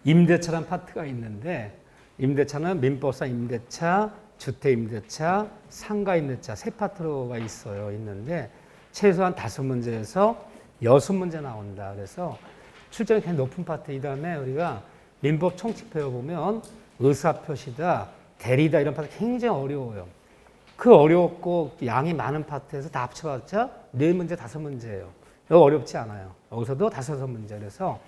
임대차라는 파트가 있는데 임대차는 민법상 임대차, 주택임대차, 상가임대차 세 파트로가 있는데 최소한 5문제에서 6문제 나온다. 그래서 출제가 굉장히 높은 파트. 이 다음에 우리가 민법 총칙 배워보면 의사표시다, 대리다 이런 파트 굉장히 어려워요. 그 어렵고 양이 많은 파트에서 다 합쳐봤자 4문제, 5문제예요. 이거 어렵지 않아요. 여기서도 5, 6문제. 그래서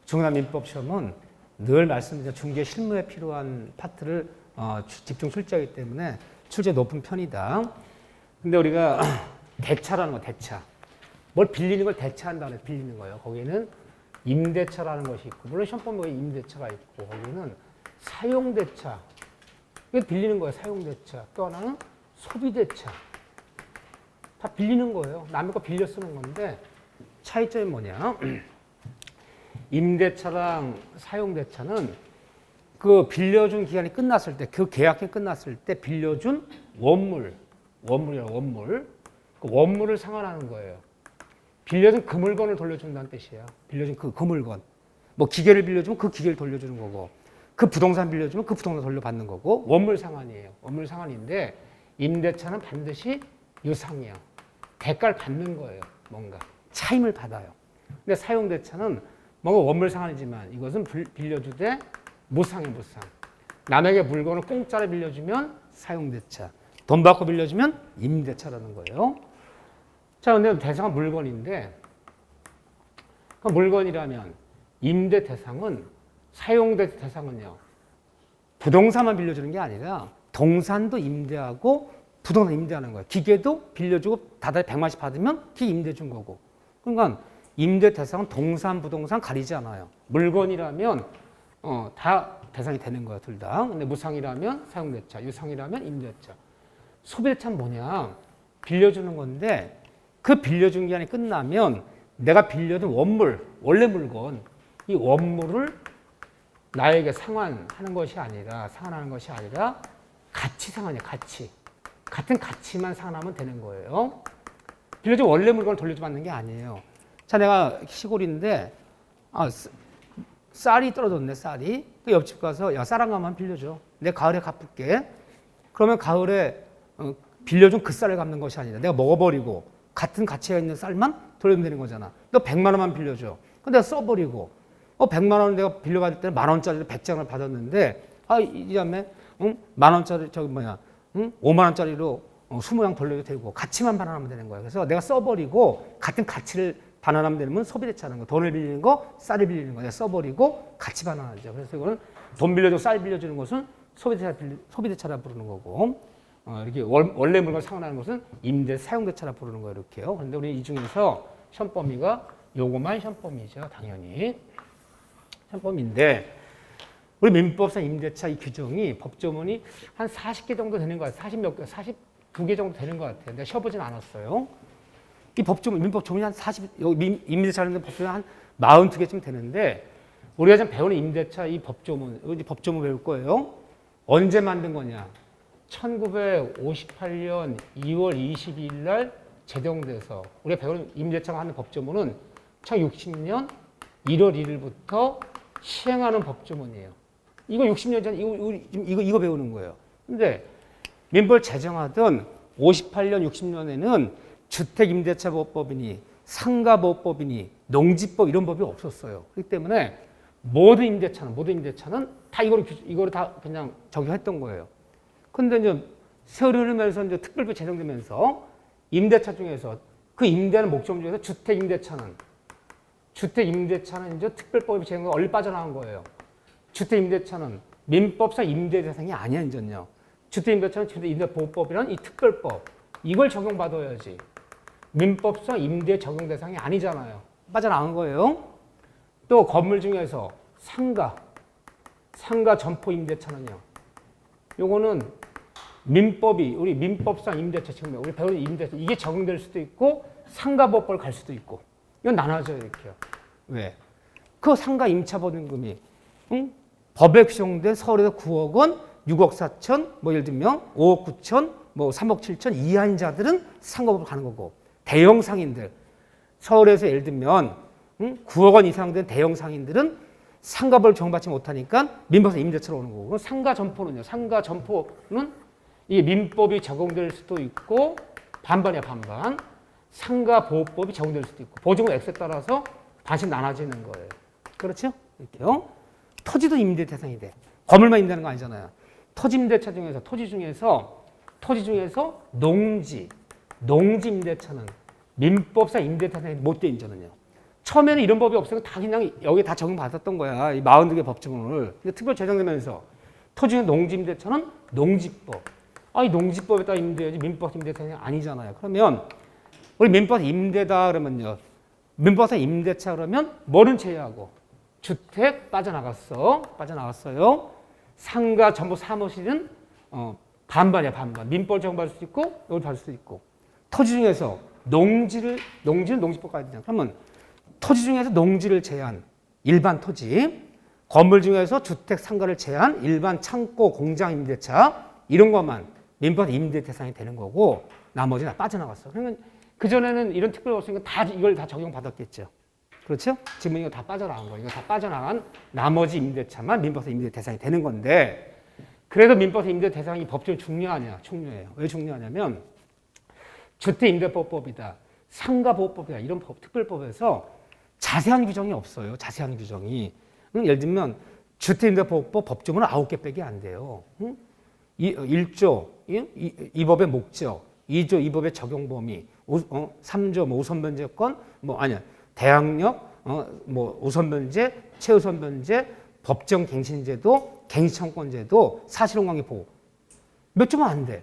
중요한 민법 시험은 늘 말씀드린 중개 실무에 필요한 파트를 집중 출제하기 때문에 출제 높은 편이다. 근데 우리가 대차라는 거, 대차. 뭘 빌리는 걸 대차한다 그래서 빌리는 거예요. 거기는 임대차라는 것이 있고, 물론 시험법에 임대차가 있고, 거기는 사용대차. 이게 빌리는 거예요, 사용대차. 또 하나는 소비대차. 다 빌리는 거예요. 남의 거 빌려 쓰는 건데, 차이점이 뭐냐? 임대차랑 사용대차는 그 빌려준 기간이 끝났을 때, 그 계약이 끝났을 때 빌려준 원물이라고 원물. 그 원물을 상환하는 거예요. 빌려준 그 물건을 돌려준다는 뜻이에요. 빌려준 그 물건. 뭐 기계를 빌려주면 그 기계를 돌려주는 거고, 그 부동산 빌려주면 그 부동산 돌려받는 거고, 원물 상환이에요. 원물 상환인데 임대차는 반드시 유상이야. 대가를 받는 거예요. 뭔가 차임을 받아요. 근데 사용대차는 뭔가 원물 상환이지만 이것은 빌려주되 무상이에요. 무상. 남에게 물건을 공짜로 빌려주면 사용대차. 돈 받고 빌려주면 임대차라는 거예요. 자, 근데 대상은 물건인데, 그 물건이라면 임대 대상은, 사용대 대상은요, 부동산만 빌려주는 게 아니라 동산도 임대하고 부동산 임대하는 거예요. 기계도 빌려주고 다달이 100만씩 받으면 기계 임대 준 거고. 그러니까 임대 대상은 동산, 부동산 가리지 않아요. 물건이라면 다 대상이 되는 거예요, 둘 다. 근데 무상이라면 사용대차, 유상이라면 임대차. 소비대차는 뭐냐? 빌려주는 건데 그 빌려준 기간이 끝나면 내가 빌려준 원물, 원래 물건, 이 원물을 나에게 상환하는 것이 아니라, 가치 상환이에요, 가치. 같은 가치만 상환하면 되는 거예요. 빌려준 원래 물건을 돌려받는 게 아니에요. 자, 내가 시골인데, 쌀이 떨어졌네, 쌀이. 그 옆집 가서, 야, 쌀 한 가만 빌려줘. 내가 가을에 갚을게. 그러면 가을에 빌려준 그 쌀을 갚는 것이 아니라 내가 먹어버리고 같은 가치가 있는 쌀만 돌려면 되는 거잖아. 너 100만 원만 빌려줘. 그럼 내가 써버리고 100만 원을 내가 빌려받을 때는 만 원짜리로 100장을 받았는데 이 다음에 만 원짜리 5만 원짜리로 20장 돌려도 되고 가치만 반환하면 되는 거야. 그래서 내가 써버리고 같은 가치를 반환하면 되는 건 소비대차는 거. 돈을 빌리는 거, 쌀을 빌리는 거. 내가 써버리고 가치 반환하죠. 그래서 이거는 돈 빌려주고 쌀 빌려주는 것은 소비대차라 부르는 거고, 이렇게 원래 물건 상환하는 것은 임대 사용대차라 부르는 거예요. 이렇게요. 그런데 우리 이 중에서 시험 범위가 요거만 시험 범위죠. 당연히 시험범위인데, 우리 민법상 임대차 이 규정이 법조문이 한 40개 정도 되는 것 같아요. 42개 정도 되는 것 같아요. 내가 쉬어보진 않았어요. 이 법조문, 민법 조문이 한 40, 임대차라는 법조문이 한 42개쯤 되는데, 우리가 지금 배우는 임대차 이 법조문 배울 거예요. 언제 만든 거냐? 1958년 2월 22일 날 제정돼서, 우리가 배우는 임대차가 하는 법조문은 1960년 1월 1일부터 시행하는 법조문이에요. 이거 60년 전, 이거 배우는 거예요. 근데 민법을 제정하던 58년, 60년에는 주택임대차보호법이니 상가보호법이니 농지법 이런 법이 없었어요. 그렇기 때문에 모든 임대차는 다 이거를 다 그냥 적용했던 거예요. 근데 이제 세월이 흐르면서 이제 특별법 제정되면서 임대차 중에서 그 임대하는 목적 중에서 주택임대차는 이제 특별법이 제정되고 얼리 빠져나간 거예요. 주택임대차는 민법상 임대 대상이 아니야, 이제는요. 주택임대차는 주택임대보호법이라는 이 특별법, 이걸 적용받아야지. 민법상 임대 적용 대상이 아니잖아요. 빠져나간 거예요. 또 건물 중에서 상가 점포 임대차는요. 요거는 우리 민법상 임대차, 지금 우리 배우는 임대차, 이게 적용될 수도 있고, 상가보호법을 갈 수도 있고, 이건 나눠져요, 이렇게요. 왜? 그 상가 임차보증금이, 법에 규정된 서울에서 9억 원, 6억 4천, 예를 들면 5억 9천, 3억 7천 이하인 자들은 상가보호법을 가는 거고, 대형 상인들, 서울에서 예를 들면 9억 원 이상 된 대형 상인들은 상가벌 적용받지 못하니까 민법상 임대차로 오는 거고 상가점포는요. 상가점포는 이게 민법이 적용될 수도 있고 반반이야 반반. 상가보호법이 적용될 수도 있고 보증은 X에 따라서 반씩 나눠지는 거예요. 그렇죠? 이렇게요. 토지도 임대 대상이 돼. 건물만 임대하는 거 아니잖아요. 토지 임대차 중에서 토지 중에서 농지 임대차는 민법상 임대 대상이 못 돼 있잖아요. 처음에는 이런 법이 없으니까 다 그냥 여기 다 적용받았던 거야. 이 42개 법정을. 근데 특별 제정되면서 토지 농지 임대차는 농지법. 이 농지법에다 임대해야지 민법 임대 대상이 아니잖아요. 그러면 우리 민법 임대다 그러면요. 민법상 임대차 그러면 뭐는 제외하고 주택 빠져나갔어요. 상가 전부 사무실은 반반이야 반반. 민법 적용받을 수도 있고 이걸 받을 수도 있고 토지 중에서 농지는 농지법까지 되잖아. 그러면 토지 중에서 농지를 제한 일반 토지, 건물 중에서 주택 상가를 제한 일반 창고 공장 임대차 이런 것만 민법 임대 대상이 되는 거고 나머지는 빠져나갔어. 그러면 그전에는 이런 특별이 없으니까 다 이걸 다 적용받았겠죠. 그렇죠? 지금 이거 다 빠져나간 거예요. 이거 다 빠져나간 나머지 임대차만 민법상 임대 대상이 되는 건데 그래도 민법상 임대 대상이 법적으로 중요해요. 왜 중요하냐면 주택임대보호법이다, 상가보호법이다 이런 특별법에서 자세한 규정이 없어요. 자세한 규정이. 예를 들면 주택임대보호법 법조문은 9개밖에 안 돼요. 1조 이 법의 목적, 2조 이 법의 적용 범위, 3조 우선 변제권, 대항력, 우선 변제, 최우선 변제, 법정 갱신제도, 갱신청권제도, 사실혼관계 보호. 몇 조만 안 돼.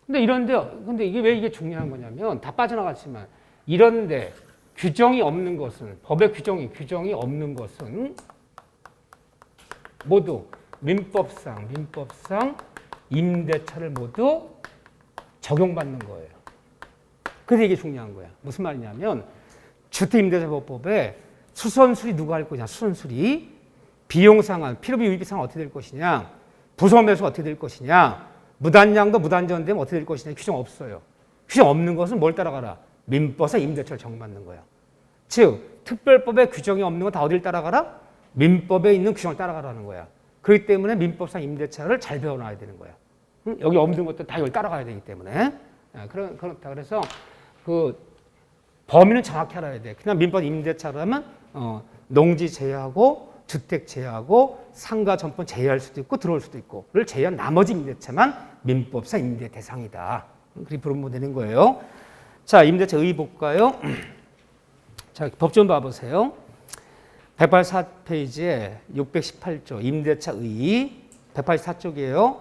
근데 이게 왜 이게 중요한 거냐면 다 빠져나갔지만 이런데 규정이 없는 것은 법의 규정이 없는 것은 모두 민법상 임대차를 모두 적용받는 거예요. 그래서 이게 중요한 거야. 무슨 말이냐면 주택임대차보호법에 수선수리 누가 할 거냐? 수선수리 비용 상환, 필요비 유입비 상환 어떻게 될 것이냐? 부서 매수 어떻게 될 것이냐? 무단양도 무단전되면 어떻게 될 것이냐? 규정 없어요. 규정 없는 것은 뭘 따라가라? 민법상 임대차를 적용받는 거야. 즉 특별법에 규정이 없는 건 다 어디를 따라가라? 민법에 있는 규정을 따라가라는 거야. 그렇기 때문에 민법상 임대차를 잘 배워놔야 되는 거야. 여기 없는 것도 다 여기 따라가야 되기 때문에. 그렇다. 그래서 그 범위는 정확히 알아야 돼. 그냥 민법 임대차라면 농지 제외하고 주택 제외하고 상가 전권 제외할 수도 있고 들어올 수도 있고,를 제외한 나머지 임대차만 민법상 임대 대상이다. 그렇게 부르면 되는 거예요. 자, 임대차 의 볼까요? 자, 법 좀 봐보세요. 184페이지에 618조 임대차 의 184쪽이에요.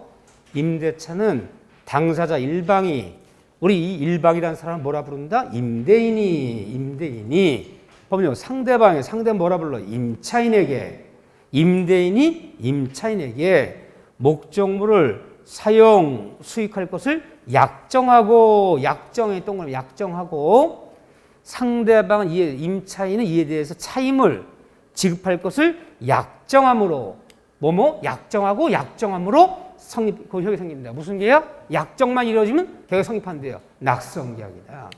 임대차는 당사자 일방이, 우리 이 일방이라는 사람을 뭐라 부른다? 임대인이. 법률 상대방이, 상대 뭐라 불러? 임차인에게. 임대인이 임차인에게 목적물을 사용, 수익할 것을 약정하고, 약정하고, 상대방은 임차인은 이에 대해서 차임을 지급할 것을 약정함으로, 약정하고 약정함으로 그 효력이 생깁니다. 무슨 계약? 약정만 이루어지면 계약이 성립한대요. 낙성계약이다.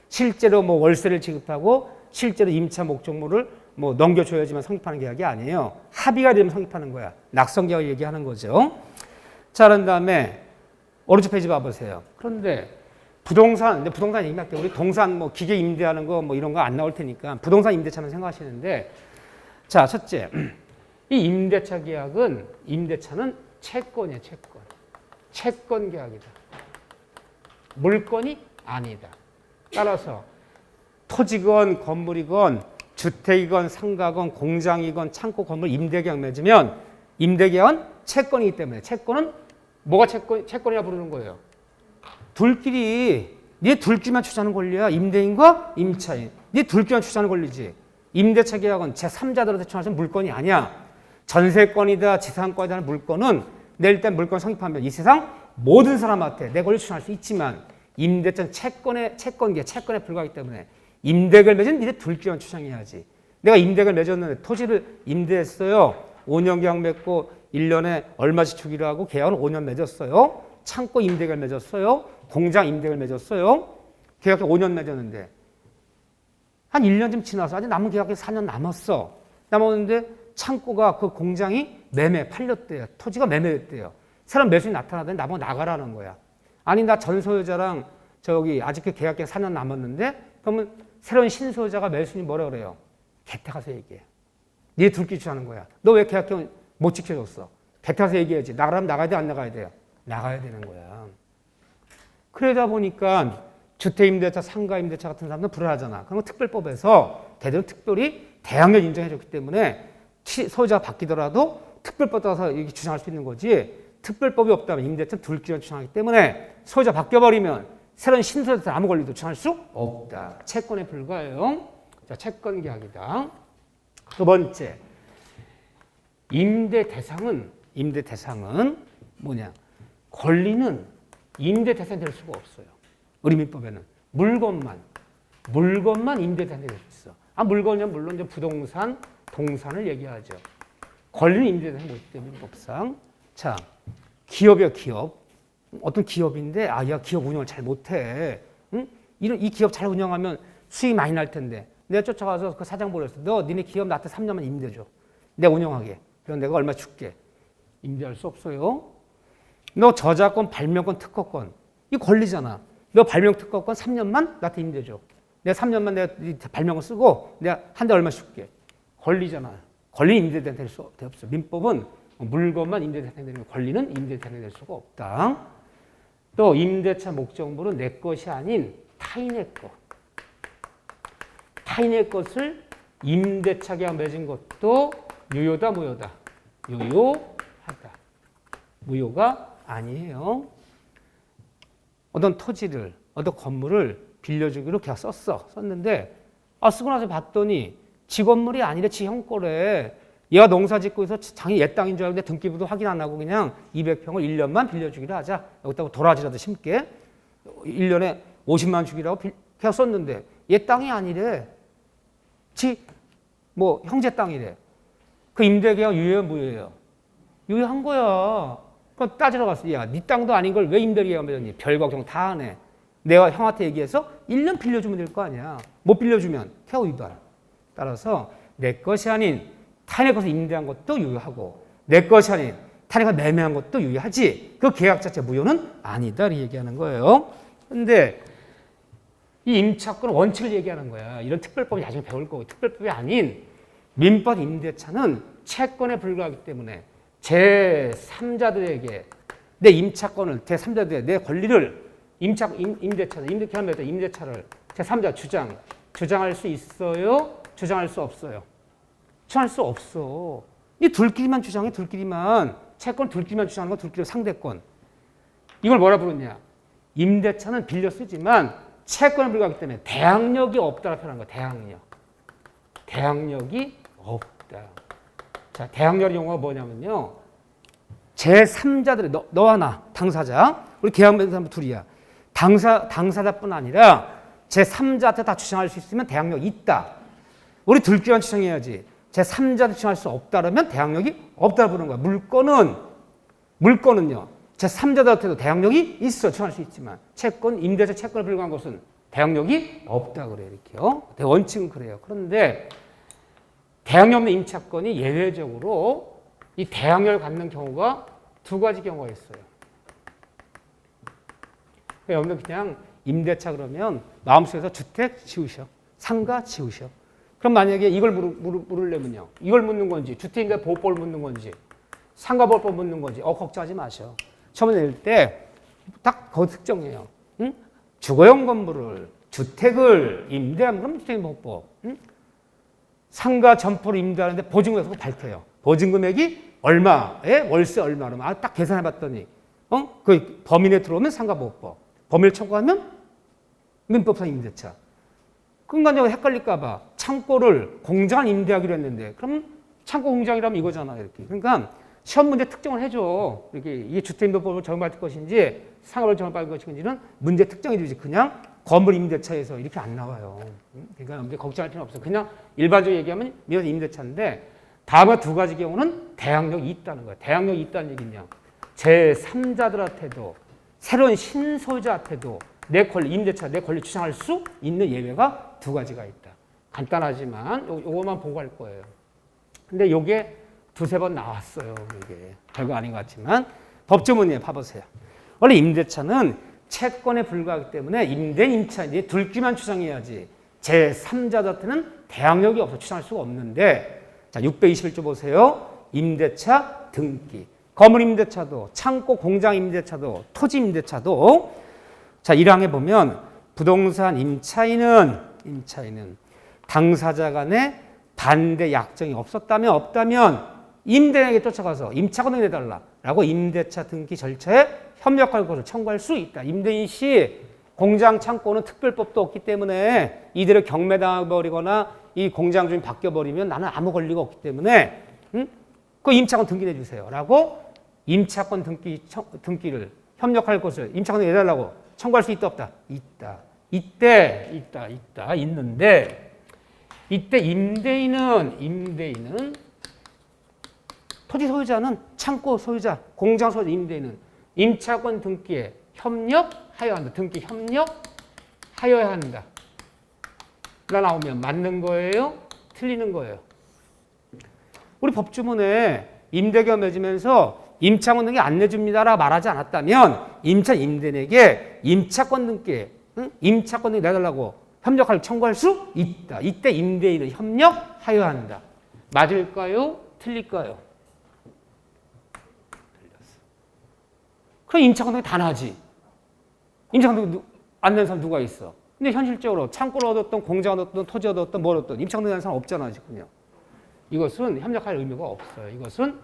실제로 월세를 지급하고 실제로 임차 목적물을 넘겨줘야지만 성립하는 계약이 아니에요. 합의가 되면 성립하는 거야. 낙성계약을 얘기하는 거죠. 자, 그런 다음에 오른쪽 페이지 봐보세요. 그런데 부동산 얘기할게요. 우리 동산 기계 임대하는 거 이런 거 안 나올 테니까 부동산 임대차만 생각하시는데, 자, 첫째, 이 임대차 계약은, 임대차는 채권이에요, 채권. 채권 계약이다. 물건이 아니다. 따라서 토지건 건물이건 주택이건 상가건 공장이건 창고 건물 임대계약 맺으면 임대계약은 채권이기 때문에, 채권은 뭐가 채권이라 부르는 거예요? 둘끼리만 취하는 권리야. 임대인과 임차인. 둘끼리만 취하는 권리지. 임대차 계약은 제3자들한테 취하는 물건이 아니야. 전세권이다, 지상권이다 하는 물건은 일단 물건 성립하면 이 세상 모든 사람한테 내 권리를 주장할 수 있지만 임대차는 채권에 불과하기 때문에 임대계약을 맺은 니네 둘끼리만 주장해야지. 내가 임대계약을 맺었는데 토지를 임대했어요. 5년 계약 맺고 1년에 얼마씩 주기로 하고 계약은 5년 맺었어요. 창고 임대계약을 맺었어요. 공장 임대계약을 맺었어요. 계약이 5년 맺었는데 한 1년쯤 지나서 아직 남은 계약이 4년 남았는데 창고가 그 공장이 팔렸대요. 토지가 매매됐대요. 새로운 매수인이 나타나더니 나보고 나가라는 거야. 아니 나 전 소유자랑 저기 아직 그 계약기간 4년 남았는데 그러면 새로운 신소유자가 매수인이 뭐라 그래요? 곁에 가서 얘기해. 네 둘끼리 주하는 거야. 너 왜 계약기간 못 지켜줬어? 곁에 가서 얘기해야지. 나가라면 나가야 돼, 안 나가야 돼요? 나가야 되는 거야. 그러다 보니까 주택임대차, 상가임대차 같은 사람들은 불안하잖아. 그럼 특별법에서 대대로 특별히 대항력 인정해줬기 때문에 소유자가 바뀌더라도 특별법 따라서 이렇게 주장할 수 있는 거지. 특별법이 없다면 임대차는 둘끼리 주장하기 때문에 소유자 바뀌어버리면 새로운 신소유자한테 아무 권리도 주장할 수 없다. 채권에 불과해요. 자, 채권 계약이다. 두 번째, 임대 대상은 뭐냐? 권리는 임대 대상이 될 수가 없어요. 우리 민법에는 물건만 임대 대상이 될 수 있어. 물건이면 물론 이제 부동산, 동산을 얘기하죠. 권리는 임대 대상이 못 되는 민법상. 자, 기업이야 기업. 어떤 기업인데 야 기업 운영을 잘 못해. 응? 이 기업 잘 운영하면 수익이 많이 날 텐데 내가 쫓아가서 그 사장 보냈어. 너 니네 기업 나한테 3년만 임대 줘. 내가 운영하게. 그럼 내가 얼마 줄게. 임대할 수 없어요. 너 저작권, 발명권, 특허권 이 권리잖아. 너 발명 특허권 3년만 나한테 임대 줘. 내가 3년만 내가 발명을 쓰고 내가 한 달 얼마 줄게. 권리잖아. 권리 임대 대상이 될 수 없어. 민법은 물건만 임대 대상이 되는 권리는 임대 대상이 될 수가 없다. 또 임대차 목적물은 내 것이 아닌 타인의 것. 타인의 것을 임대차 계약 맺은 것도 유효다, 무효다? 유효하다. 무효가 아니에요. 어떤 토지를, 어떤 건물을 빌려주기로 계약 썼는데 쓰고 나서 봤더니 지 건물이 아니래, 지 형 거래. 얘가 농사 짓고 있어 장이 얘 땅인 줄 알았는데 등기부도 확인 안 하고 그냥 200평을 1년만 빌려주기로 하자. 여기다가 도라지라도 심게. 1년에 50만 원 주기라고 계약 썼는데 얘 땅이 아니래. 형제 땅이래. 그 임대계약 유효해요, 무효해요? 유효한 거야. 그럼 따지러 갔어. 야, 네 땅도 아닌 걸 왜 임대계약 맺었니? 별 걱정 다 하네. 내가 형한테 얘기해서 1년 빌려주면 될 거 아니야. 못 빌려주면 계약 위반. 따라서 내 것이 아닌 타인의 것을 임대한 것도 유효하고 내 것이 아닌 타인의 것을 매매한 것도 유효하지. 그 계약 자체 무효는 아니다. 이렇게 얘기하는 거예요. 그런데 이 임차권 원칙을 얘기하는 거야. 이런 특별법이 나중에 배울 거고 특별법이 아닌 민법 임대차는 채권에 불과하기 때문에 제3자들에게 내 임차권을 제3자들에게 내 권리를 임대차를 제3자 주장할 수 있어요? 주장할 수 없어요? 주장할 수 없어. 이 둘끼리만 주장해, 둘끼리만. 채권 둘끼리만 주장하는 건 둘끼리 상대권. 이걸 뭐라 부르냐? 임대차는 빌려 쓰지만 채권에 불과하기 때문에 대항력이 없다라고 표현한 거야. 대항력. 대항력이 없다. 자, 대항력 용어가 뭐냐면요. 제3자들의 너와 나, 당사자. 우리 계약 맺은 사람 둘이야. 당사자뿐 아니라 제3자한테 다 주장할 수 있으면 대항력이 있다. 우리 둘끼리만 주장해야지. 제3자한테 주장할 수 없다 그러면 대항력이 없다고 부르는 거야. 물건은요. 제3자들한테도 대항력이 있어. 주장할 수 있지만 채권, 임대차 채권에 불과한 것은 대항력이 없다 그래요. 이렇게요. 원칙은 그래요. 그런데 대항력 없는 임차권이 예외적으로 이 대항력을 갖는 경우가 두 가지 경우가 있어요. 여러분들 그냥 임대차 그러면 마음속에서 주택 지으셔. 상가 지으셔. 그럼 만약에 이걸 물으려면요. 이걸 묻는 건지, 주택임대 보호법을 묻는 건지, 상가보호법 묻는 건지, 걱정하지 마셔. 처음에 낼 때 딱 그 특정해요. 응? 주거용 건물을, 주택을 임대하면 그럼 주택임대보호법. 응? 상가 점포를 임대하는데 보증금액을 밝혀요. 보증금액이 얼마에 월세 얼마 그러면 딱 계산해봤더니 그 범위 내에 들어오면 상가보호법. 범위를 초과하면 민법상 임대차. 그러니까 헷갈릴까 봐 창고를 공장을 임대하기로 했는데 그럼 창고 공장이라면 이거잖아. 이렇게. 그러니까 시험 문제 특정을 해줘. 이렇게 이게 주택임대법을 적용받을 것인지 상업을 적용받을 것인지는 문제 특정해 주지. 그냥 건물 임대차에서 이렇게 안 나와요. 그러니까 걱정할 필요는 없어. 그냥 일반적으로 얘기하면 임대차인데 다음과 두 가지 경우는 대항력이 있다는 거야. 대항력이 있다는 얘기냐. 제3자들한테도 새로운 신소유자한테도 내 권리, 임대차 내 권리 주장할 수 있는 예외가 두 가지가 있다. 간단하지만 요것만 보고 할 거예요. 근데 요게 두세 번 나왔어요. 이게 별거 아닌 것 같지만 법조문에 봐보세요. 원래 임대차는 채권에 불과하기 때문에 임대, 임차인이 둘끼만 추정해야지 제3자한테는 대항력이 없어 추정할 수가 없는데 자 621조 보세요. 임대차 등기. 건물 임대차도 창고 공장 임대차도 토지 임대차도 자 1항에 보면 부동산 임차인은 당사자 간에 반대 약정이 없다면 임대인에게 쫓아가서 임차권을 내달라라고 임대차 등기 절차에 협력할 것을 청구할 수 있다. 임대인 씨 공장 창고는 특별법도 없기 때문에 이대로 경매당해버리거나 이 공장 주인 바뀌어버리면 나는 아무 권리가 없기 때문에 그 임차권 등기 내주세요. 라고 임차권 등기를 협력할 것을 임차권 내달라고 청구할 수 있다 없다? 있다. 있는데 이때 임대인은 토지 소유자는 창고 소유자, 공장 소유자 임대인은 임차권 등기에 협력하여야 한다. 등기 협력하여야 한다. 가 나오면 맞는 거예요? 틀리는 거예요? 우리 법주문에 임대계약 맺으면서 임차권 등기 안 내줍니다라고 말하지 않았다면 임대인에게 임차권 등기에 임차권 등기 내달라고 협력할 청구할 수 있다. 이때 임대인은 협력하여야 한다. 맞을까요? 틀릴까요? 틀렸어. 그럼 임차권 등기 다 나지. 임차권 등기 안 낸 사람 누가 있어? 근데 현실적으로 창고를 얻었던 공장을 얻었던 토지 얻었던 뭘 얻었던 임차권 등기 낸 사람 없잖아 지금요. 이것은 협력할 의미가 없어요. 이것은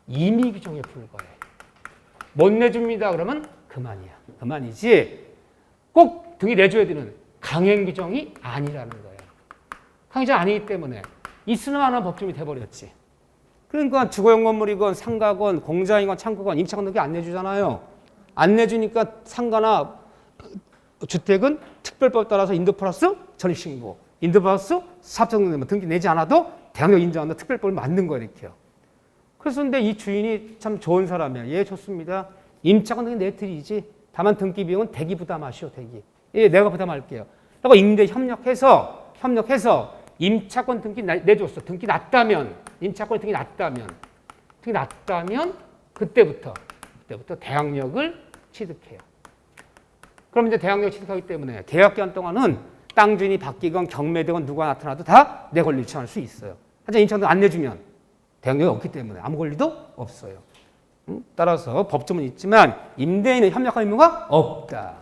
임의 규정에 불과해. 못 내줍니다 그러면 그만이야. 그만이지 꼭 등기 내줘야 되는 강행 규정이 아니라는 거예요. 강행 규정이 아니기 때문에 있으나 마나 법조문이 돼버렸지. 그러니까 주거용 건물이건 상가건 공장이건 창고건 임차권 등기 안 내주잖아요. 안 내주니까 상가나 주택은 특별법 따라서 인도 플러스 전입신고, 인도 플러스 사업자등록 등기 내지 않아도 대항력 인정한다. 특별법을 만든 거예요. 이렇게요. 그래서 근데 이 주인이 참 좋은 사람이야. 예, 좋습니다. 임차권 등기 내드리지. 다만 등기 비용은 대기 부담하시오. 대기. 예, 내가 부담할게요. 그리고 임대 협력해서 임차권 등기 내줬어. 등기 났다면 임차권 등기 났다면 그때부터 대항력을 취득해요. 그럼 이제 대항력 취득하기 때문에 계약 기간 동안은 땅 주인이 바뀌건 경매되건 누가 나타나도 다 내 권리 주장할 수 있어요. 하지만 임차권 안 내주면 대항력이 없기 때문에 아무 권리도 없어요. 따라서 법조문이 있지만 임대인은 협력할 의무가 없다.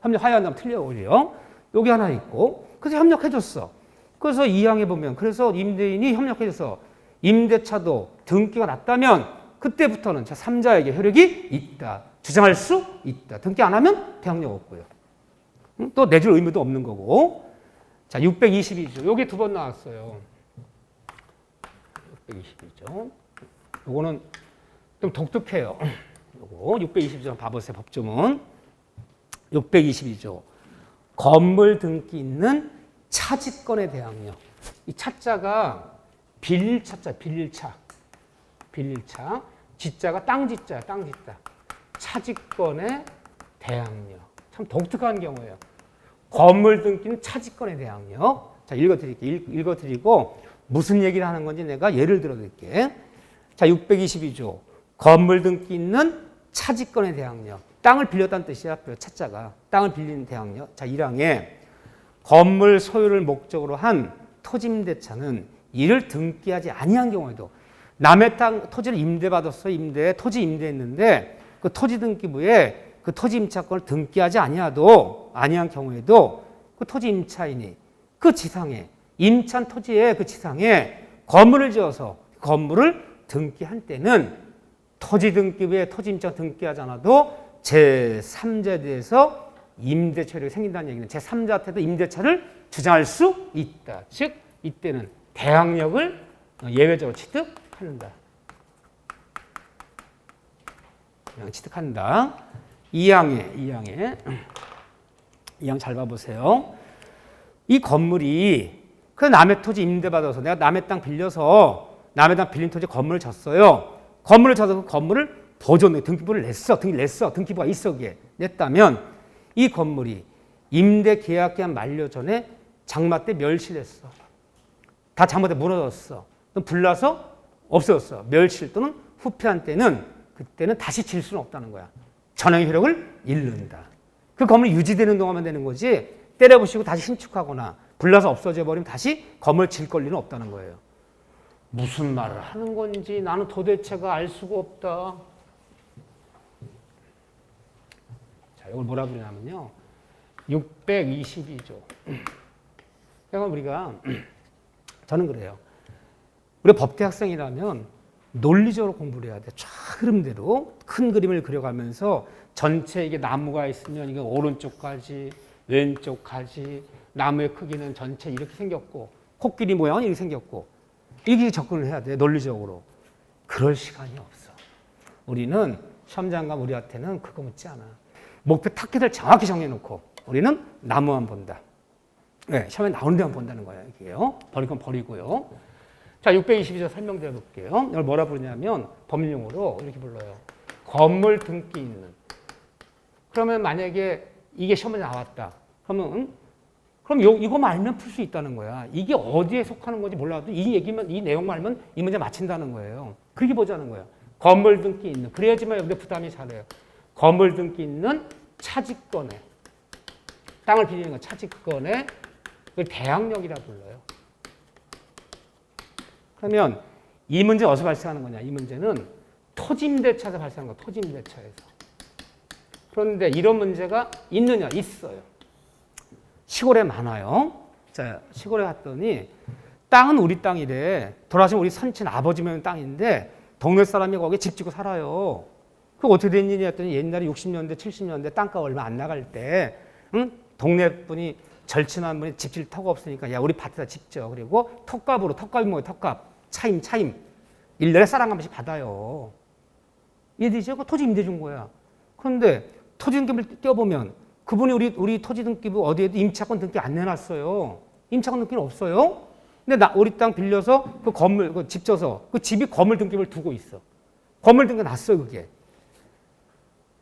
협력하여야 한다면 틀려 오히려. 여기 하나 있고 그래서 협력해줬어. 그래서 2항에 보면 그래서 임대인이 협력해줘서 임대차도 등기가 났다면 그때부터는 제3자에게 효력이 있다. 주장할 수 있다. 등기 안 하면 대항력 없고요. 또 내줄 의무도 없는 거고. 자, 622조. 요게 두 번 나왔어요. 622조. 요거는 좀 독특해요. 요거 622조 봐보세요. 법조문. 622조. 건물 등기 있는 차지권에 대항력. 이 차자가 빌릴차자, 빌릴차. 지자가 땅지자야, 땅지자. 차지권에 대항력. 참 독특한 경우예요. 건물 등기는 차지권에 대항력. 자, 읽어드릴게요. 읽어드리고 무슨 얘기를 하는 건지 내가 예를 들어드릴게. 자, 622조. 건물 등기 있는 차지권에 대항력. 땅을 빌렸다는 뜻이야. 차자가. 땅을 빌리는 대항력. 자, 1항에 건물 소유를 목적으로 한 토지임대차는 이를 등기하지 아니한 경우에도 남의 땅 토지를 임대받았어. 토지 임대했는데 그 토지 등기부에 그 토지 임차권을 등기하지 아니한 경우에도 그 토지 임차인이 그 지상에 임차한 토지의 그 지상에 건물을 지어서 건물을 등기한 때는 토지 등기부에 토지 임차 등기하지 않아도 제3자에 대해서 임대차력이 생긴다는 얘기는 제3자한테도 임대차를 주장할 수 있다. 즉 이때는 대항력을 예외적으로 취득한다. 취득한다. 2항에 2항 잘 봐보세요. 이 건물이 그 남의 토지 임대받아서 내가 남의 땅 빌려서 남의 땅 빌린 토지 건물을 졌어요. 건물을 져서 그 건물을 보존해 등기부를 냈어. 등기부가 있어. 그게 냈다면 이 건물이 임대 계약 기한 만료 전에 장마 때 멸실했어. 다 장마 때 무너졌어. 불나서 없어졌어. 멸실 또는 후패한 때는 그때는 다시 질 수는 없다는 거야. 전형의 효력을 잃는다. 그 건물이 유지되는 동안만 되는 거지 때려부시고 다시 신축하거나 불나서 없어져 버리면 다시 건물 질 권리는 없다는 거예요. 무슨 말을 하는 건지 나는 도대체가 알 수가 없다. 자, 이걸 뭐라 부르냐면요. 622조. 그러니까 우리가 저는 그래요. 우리 법대 학생이라면 논리적으로 공부를 해야 돼. 쫙 흐름대로 큰 그림을 그려가면서 전체 이게 나무가 있으면 이게 오른쪽까지 왼쪽까지 나무의 크기는 전체 이렇게 생겼고 코끼리 모양은 이렇게 생겼고 이렇게 접근을 해야 돼. 논리적으로. 그럴 시간이 없어. 우리는 시험장관 우리한테는 그거 묻지 않아. 목표 타깃을 정확히 정해놓고 우리는 나무만 본다. 네, 시험에 나오는 데만 본다는 거예요. 이게요. 버릴 건 버리고요. 자, 622조 설명드려 볼게요. 이걸 뭐라 부르냐면 법률용어로 이렇게 불러요. 건물 등기 있는. 그러면 만약에 이게 시험에 나왔다. 그러면 그럼 이거만 알면 풀 수 있다는 거야. 이게 어디에 속하는 건지 몰라도 이 얘기만 이 내용만 알면 이 문제 맞힌다는 거예요. 그렇게 보자는 거예요. 건물 등기 있는. 그래야지만 여기서 부담이 잘해요. 건물 등기 있는 차직권에 땅을 빌리는 거 차직권에 그걸 대항력이라 불러요. 그러면 이 문제 어디서 발생하는 거냐? 이 문제는 토지임대차에서 발생하는 거야. 토지임대차에서. 그런데 이런 문제가 있느냐? 있어요. 시골에 많아요. 자, 시골에 갔더니 땅은 우리 땅이래. 돌아가신 우리 선친 아버지 명 땅인데 동네 사람이 거기 집 짓고 살아요. 그거 어떻게 된 일이냐 했더니 옛날에 60년대, 70년대 땅값 얼마 안 나갈 때 동네 분이 절친한 분이 집 질 터가 없으니까 야 우리 밭에다 짓죠. 그리고 턱값으로 턱값이 뭐예요? 턱값. 차임. 1년에 쌀 한 번씩 받아요. 이해되죠? 그 토지 임대 준 거야. 그런데 토지 등기를 떼어보면 그분이 우리 토지 등기부 어디에도 임차권 등기 안 내놨어요. 임차권 등기는 없어요. 근데 우리 땅 빌려서 그 건물, 그 집 져서 그 집이 건물 등기부를 두고 있어. 건물 등기 났어요, 그게.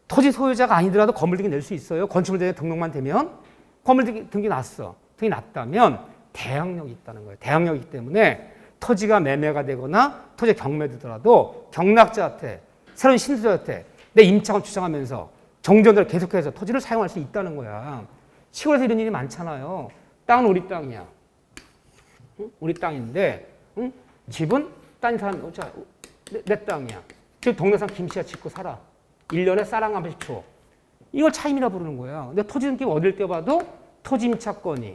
토지 소유자가 아니더라도 건물 등기 낼 수 있어요. 건축물자에 등록만 되면 건물 등기 났어. 등기 났다면 대항력이 있다는 거예요. 대항력이기 때문에 토지가 매매가 되거나 토지 경매되더라도 경락자한테 새로운 신수자한테 내 임차권 주장하면서 정전대로 계속해서 토지를 사용할 수 있다는 거야. 시골에서 이런 일이 많잖아요. 땅은 우리 땅이야. 응? 우리 땅인데 응? 집은 딴 사람 내 땅이야. 지금 동네 사람 김씨가 짓고 살아. 1년에 쌀 한 번씩 줘. 이걸 차임이라 부르는 거야. 근데 토지 등기 어딜 떼봐도 토지 임차권이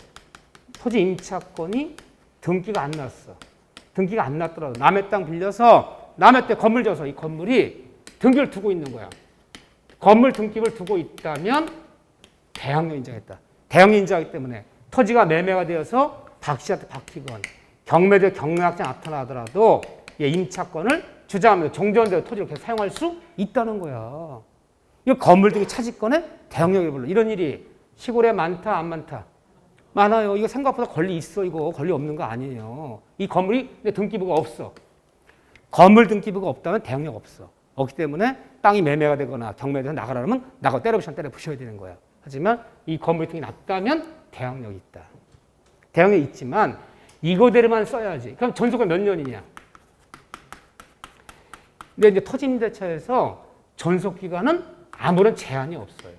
등기가 안 났어. 등기가 안 났더라도 남의 땅 빌려서 남의 때 건물 져서 이 건물이 등기를 두고 있는 거야. 건물 등기를 두고 있다면 대항력 인정했다. 대항력 인정하기 때문에 토지가 매매가 되어서 박 씨한테 바뀌건 경매대 경락자 나타나더라도 임차권을 주장하면서 정전대로 토지를 계속 사용할 수 있다는 거야. 이거 건물 등기 차지권에 대항력을 불러. 이런 일이 시골에 많다 안 많다? 많아요. 이거 생각보다 권리 있어. 이거 권리 없는 거 아니에요. 이 건물이 등기부가 없어. 건물 등기부가 없다면 대항력 없어. 없기 때문에 땅이 매매가 되거나 경매돼서 나가라면 나가 때려부시면 때려부셔야 되는 거야. 하지만 이 건물 등이 났다면 대항력이 있다. 대항력이 있지만 이거대로만 써야지. 그럼 전속은 몇 년이냐? 근데 이제 토지임대차에서 전속기간은 아무런 제한이 없어요.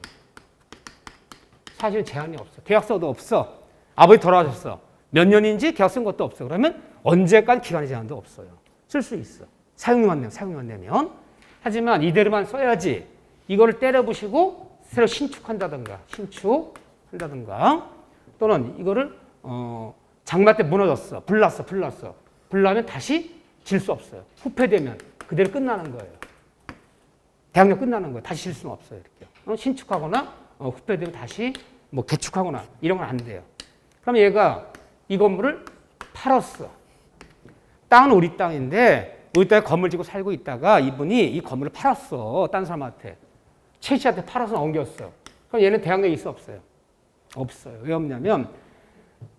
사실 제한이 없어. 계약서도 없어. 아버지 돌아가셨어. 몇 년인지 계약 쓴 것도 없어. 그러면 언제까지 기간의 제한도 없어요. 쓸 수 있어. 사용료만 내면. 하지만 이대로만 써야지. 이거를 때려부시고 새로 신축한다든가 또는 이거를 장마 때 무너졌어. 불났어. 불나면 다시 질 수 없어요. 후패되면 그대로 끝나는 거예요. 대항력 끝나는 거예요. 다시 질 수는 없어요. 이렇게. 신축하거나 후패되면 다시 뭐 개축하거나 이런 건 안 돼요. 그럼 얘가 이 건물을 팔았어. 땅은 우리 땅인데 우리 땅에 건물 짓고 살고 있다가 이분이 이 건물을 팔았어. 딴 사람한테. 최 씨한테 팔아서 옮겼어. 그럼 얘는 대항력이 있어 없어요? 없어요. 왜 없냐면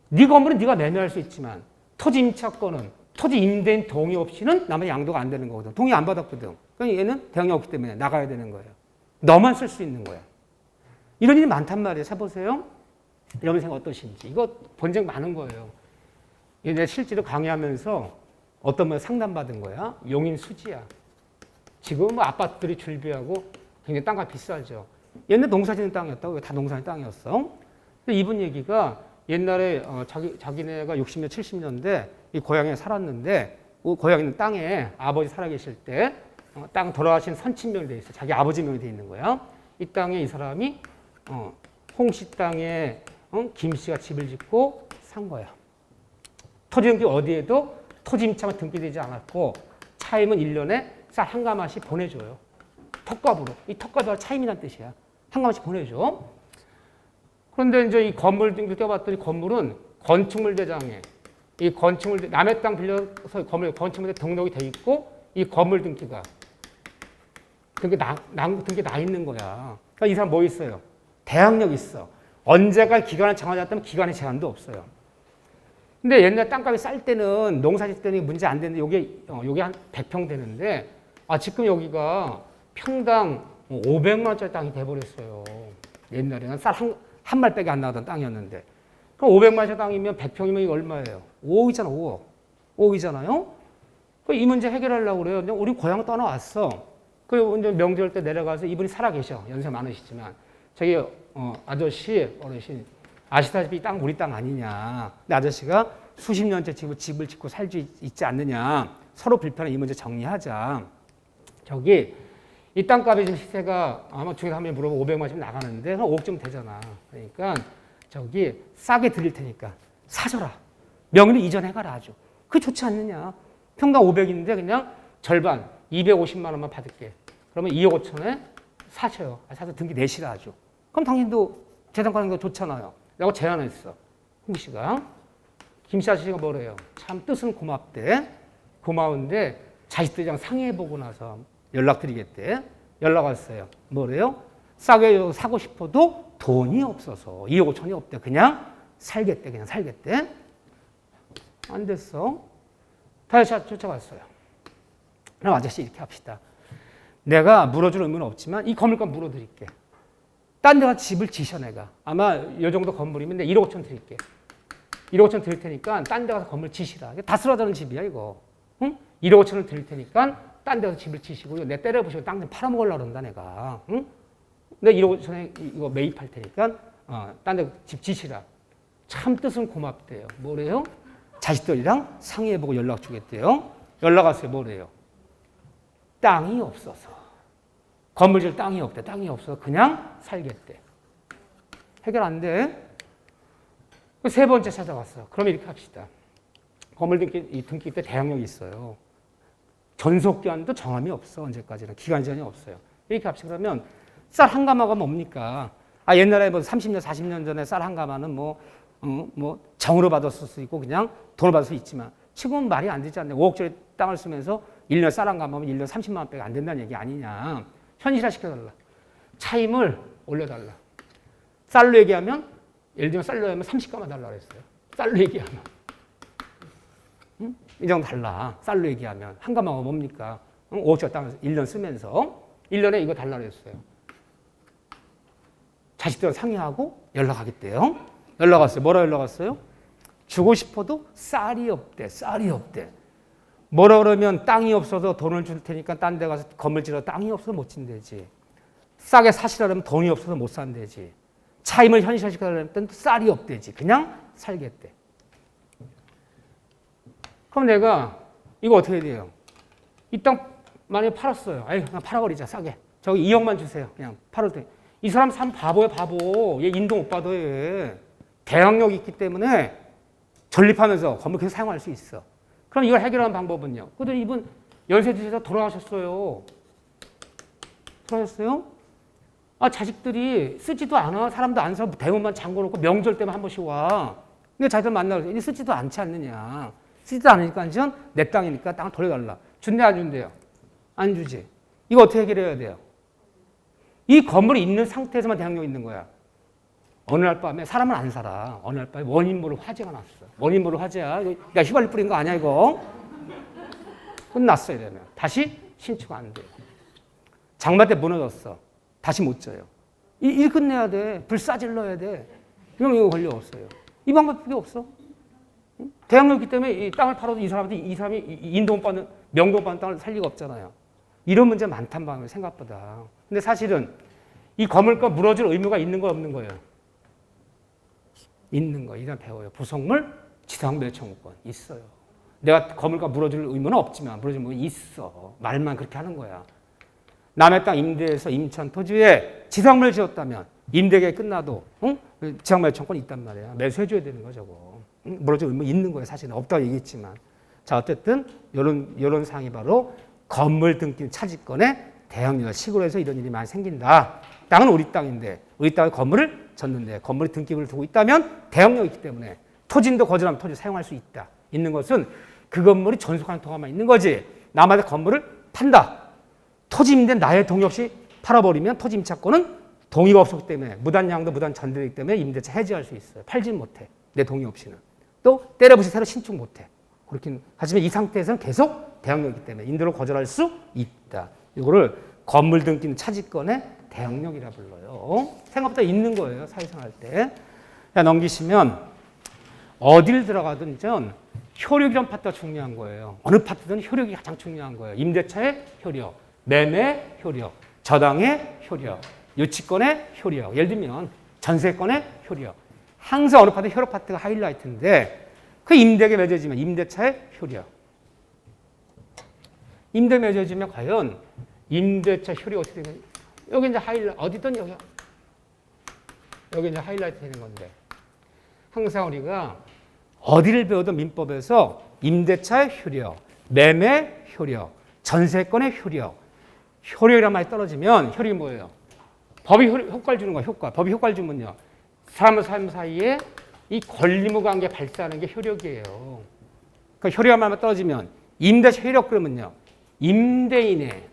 네 건물은 네가 매매할 수 있지만 토지 임차권은 토지 임대인 동의 없이는 남의 양도가 안 되는 거거든. 동의 안 받았거든. 그러니까 얘는 대항력 없기 때문에 나가야 되는 거예요. 너만 쓸 수 있는 거야. 이런 일이 많단 말이에요. 해보세요. 여러분 생각 어떠신지. 이거 본 적 많은 거예요. 내가 실제로 강의하면서 어떤 분 상담받은 거야. 용인 수지야. 지금 뭐 아파트들이 줄비하고 굉장히 땅값 비싸죠. 옛날 농사 짓는 땅이었다고. 다 농사 짓는 땅이었어. 근데 이분 얘기가 옛날에 자기네가 60년, 70년대 이 고향에 살았는데 그 고향에 있는 땅에 아버지 살아계실 때 땅 돌아가신 선친명이 돼 있어. 자기 아버지 명이 돼 있는 거야. 이 땅에 이 사람이 홍씨 땅에 김씨가 집을 짓고 산 거야. 토지 등기 어디에도 토지 임차만 등기되지 않았고 차임은 1년에 쌀 한 가마씩 보내줘요. 턱값으로. 이 턱값이 차임이란 뜻이야. 한 가마씩 보내줘. 그런데 이제 이 건물 등기 떼봤더니 건물은 건축물 대장에 이 건축물 남의 땅 빌려서 건축물에 등록이 돼 있고 이 건물 등기가 등기 나 있는 거야. 그러니까 이 사람 뭐 있어요? 대항력 있어. 언제가 기간을 정하지 않다면 기간의 제한도 없어요. 근데 옛날 땅값이 쌀 때는 농사 짓 때는 문제 안 되는데 요게 한 100평 되는데 지금 여기가 평당 500만 원짜리 땅이 돼버렸어요. 옛날에는 쌀 한 말밖에 안 나가던 땅이었는데. 그럼 500만 원짜리 땅이면 100평이면 이거 얼마예요? 5억이잖아, 5억. 5억이잖아요? 이 문제 해결하려고 그래요. 우리 고향 떠나왔어. 그 이제 명절 때 내려가서 이분이 살아계셔. 연세 많으시지만. 저기, 아저씨, 어르신, 아시다시피 이 땅 우리 땅 아니냐. 근데 아저씨가 수십 년째 집을 짓고 살지 있지 않느냐. 서로 불편한 이 문제 정리하자. 저기, 이 땅값의 지금 시세가 아마 중에서 한 명이 물어보면 500만 원쯤 나가는데, 한 5억쯤 되잖아. 그러니까, 저기, 싸게 드릴 테니까 사줘라. 명의를 이전해가라 아주. 그게 좋지 않느냐. 평당 500인데 그냥 절반, 250만 원만 받을게. 그러면 2억 5천에 사셔요. 사서 등기 내시라 아주. 그럼 당신도 재산 가는 거 좋잖아요. 라고 제안했어. 홍 씨가. 김 씨 아저씨가 뭐래요? 참 뜻은 고맙대. 고마운데 자식들이랑 상의해보고 나서 연락드리겠대. 연락 왔어요. 뭐래요? 싸게 사고 싶어도 돈이 없어서 2억 5천이 없대. 그냥 살겠대. 그냥 살겠대. 안 됐어. 다시 쫓아갔어요. 그럼 아저씨 이렇게 합시다. 내가 물어줄 의무는 없지만 이 건물값 물어드릴게. 딴 데가 집을 지셔 내가. 아마 이 정도 건물이면 내가 1억 5천 드릴게. 1억 5천 드릴 테니까 딴 데 가서 건물 지시라. 다 쓰러져는 집이야 이거. 응? 1억 5천을 드릴 테니까 딴 데 가서 집을 지시고요. 내 때려부시고 땅 좀 팔아먹으려고 그런다 내가. 응? 내가 1억 5천에 이거 매입할 테니까 딴 데 집 지시라. 참 뜻은 고맙대요. 뭐래요? 자식들이랑 상의해보고 연락 주겠대요. 연락 왔어요. 뭐래요? 땅이 없어서. 건물 질 땅이 없대. 땅이 없어서 그냥 살겠대. 해결 안 돼. 세 번째 찾아왔어. 그럼 이렇게 합시다. 건물 등기 때 대항력이 있어요. 전속기한도 정함이 없어. 언제까지나. 기간 제한이 없어요. 이렇게 합시다. 그러면 쌀 한 가마가 뭡니까? 옛날에 뭐 30년, 40년 전에 쌀 한 가마는 뭐 정으로 받았을 수 있고 그냥 돈을 받을 수 있지만 지금은 말이 안 되지 않나요? 5억짜리 땅을 쓰면서 1년 쌀 한 가마면 1년 30만 원밖에 안 된다는 얘기 아니냐. 현실화 시켜달라. 차임을 올려달라. 쌀로 얘기하면 예를 들면 쌀로 하면 30가마 달라 그랬어요. 쌀로 얘기하면. 응? 이 정도 달라. 쌀로 얘기하면. 한 가마가 뭡니까? 5억짜리 땅을 1년 쓰면서 1년에 이거 달라 그랬어요. 자식들하고 상의하고 연락하겠대요. 연락 왔어요. 뭐라 연락 왔어요? 주고 싶어도 쌀이 없대. 쌀이 없대. 뭐라 그러면 땅이 없어서 돈을 줄 테니까 딴 데 가서 건물 지러 땅이 없어서 못 진대지. 싸게 사시라면 돈이 없어서 못 산대지. 차임을 현실화시키려면 쌀이 없대지. 그냥 살겠대. 그럼 내가 이거 어떻게 돼요? 이 땅 만약에 팔았어요. 아이 그냥 팔아버리자 싸게. 저기 2억만 주세요. 그냥 팔을 때. 이 사람 참 바보야 바보. 얘 인동 못 받아 얘. 대항력이 있기 때문에 전립하면서 건물 계속 사용할 수 있어. 그럼 이걸 해결하는 방법은요. 그런데 이분 연세 드셔서 돌아가셨어요. 돌아가셨어요? 자식들이 쓰지도 않아. 사람도 안 사. 대문만 잠궈놓고 명절 때만 한 번씩 와. 근데 자기들 만나서 이제 쓰지도 않지 않느냐. 쓰지도 않으니까 이제 내 땅이니까 땅을 돌려달라. 준대 안 준대요? 안 주지. 이거 어떻게 해결해야 돼요? 이 건물이 있는 상태에서만 대항력이 있는 거야. 어느 날 밤에 사람은 안 살아. 어느 날 밤에 원인 모를 화재가 났어. 원인 모를 화재야. 야 휘발유 뿌린 거 아니야 이거? 끝났어 이러면. 다시 신축 안 돼요. 장마 때 무너졌어. 다시 못 져요. 일 끝내야 돼. 불 싸질러야 돼. 그럼 이거 권리 없어요. 이 방법밖에 없어. 응? 대항력이기 때문에 이 땅을 팔아도 이 사람이 인도받는 명도받는 땅을 살 리가 없잖아요. 이런 문제 많단 말이에요, 생각보다. 근데 사실은 이 건물과 물어줄 의무가 있는 거 없는 거예요? 있는 거. 일단 배워요. 부속물 지상멸 청구권 있어요. 내가 건물과 물어줄 의무는 없지만 물어줄 의무는 있어. 말만 그렇게 하는 거야. 남의 땅 임대해서 임차한 토지에 지상물 지었다면 임대계획 끝나도 지상멸 청구권이 있단 말이야. 매수해줘야 되는 거죠. 물어줄 의무 있는 거예요. 사실은 없다고 얘기했지만. 자, 어쨌든 이런 사항이 바로 건물 등기 차지권의 대항력. 시골에서 이런 일이 많이 생긴다. 땅은 우리 땅인데 우리 땅에 건물을 졌는데 건물에 등기부를 두고 있다면 대항력이 있기 때문에 토지인도 거절하면 토지 사용할 수 있다. 있는 것은 그 건물이 전속하는 동안만 있는 거지. 남한테 건물을 판다. 토지 임대 나의 동의 없이 팔아버리면 토지 임차권은 동의가 없었기 때문에 무단양도 무단전대이기 때문에 임대차 해지할 수 있어요. 팔지는 못해. 내 동의 없이는. 또 때려부시 새로 신축 못해. 그렇긴 하지만 이 상태에서는 계속 대항력이기 때문에 임대를 거절할 수 있다. 이거를 건물 등기는 차지권의 대항력이라 불러요. 생각보다 있는 거예요. 사회생활 때. 자, 넘기시면 어딜 들어가든 전 효력이란 파트가 중요한 거예요. 어느 파트든 효력이 가장 중요한 거예요. 임대차의 효력, 매매 효력, 저당의 효력, 유치권의 효력. 예를 들면 전세권의 효력. 항상 어느 파트 효력 파트가 하이라이트인데 그 임대계 맺어지면 임대차의 효력. 임대 맺어지면 과연 임대차 효력이 어떻게 되냐. 여기 이제 하이라이트, 어디든 여기 이제 하이라이트 되는 건데 항상 우리가 어디를 배워도 민법에서 임대차의 효력, 매매 효력, 전세권의 효력, 효력이란 말이 떨어지면 효력이 뭐예요? 법이 효과를 주는 거야, 효과. 법이 효과를 주면요. 사람과 사람 사이에 이 권리무 관계 발생하는 게 효력이에요. 그러니까 효력이란 말만 떨어지면 임대차 효력 그러면요. 임대인의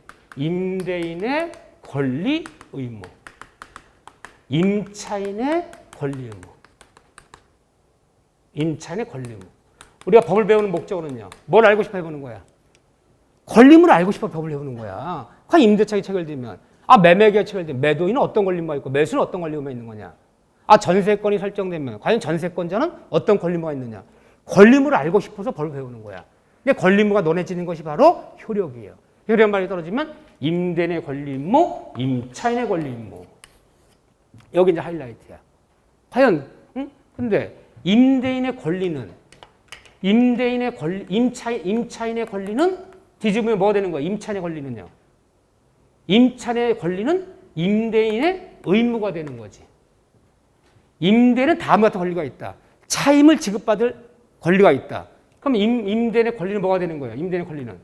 권리 의무. 임차인의 권리 의무. 임차인의 권리 의무. 우리가 법을 배우는 목적으로는요. 뭘 알고 싶어 해보는 거야? 권리물을 알고 싶어 법을 배우는 거야. 과연 임대차가 체결되면 매매계가 체결되면 매도인은 어떤 권리무가 있고 매수는 어떤 권리무가 있는 거냐? 전세권이 설정되면 과연 전세권자는 어떤 권리무가 있느냐? 권리물을 알고 싶어서 법을 배우는 거야. 근데 권리무가 논해지는 것이 바로 효력이에요. 효력 말이 떨어지면 임대인의 권리무, 임차인의 권리무. 여기 이제 하이라이트야. 과연 근데 임대인의 권리는 임차인의 권리는 뒤집으면 뭐가 되는 거야? 임차인의 권리는요. 임차인의 권리는 임대인의 의무가 되는 거지. 임대인은 다음과 같은 권리가 있다. 차임을 지급받을 권리가 있다. 그럼 임대인의 권리는 뭐가 되는 거예요? 임대인의 권리는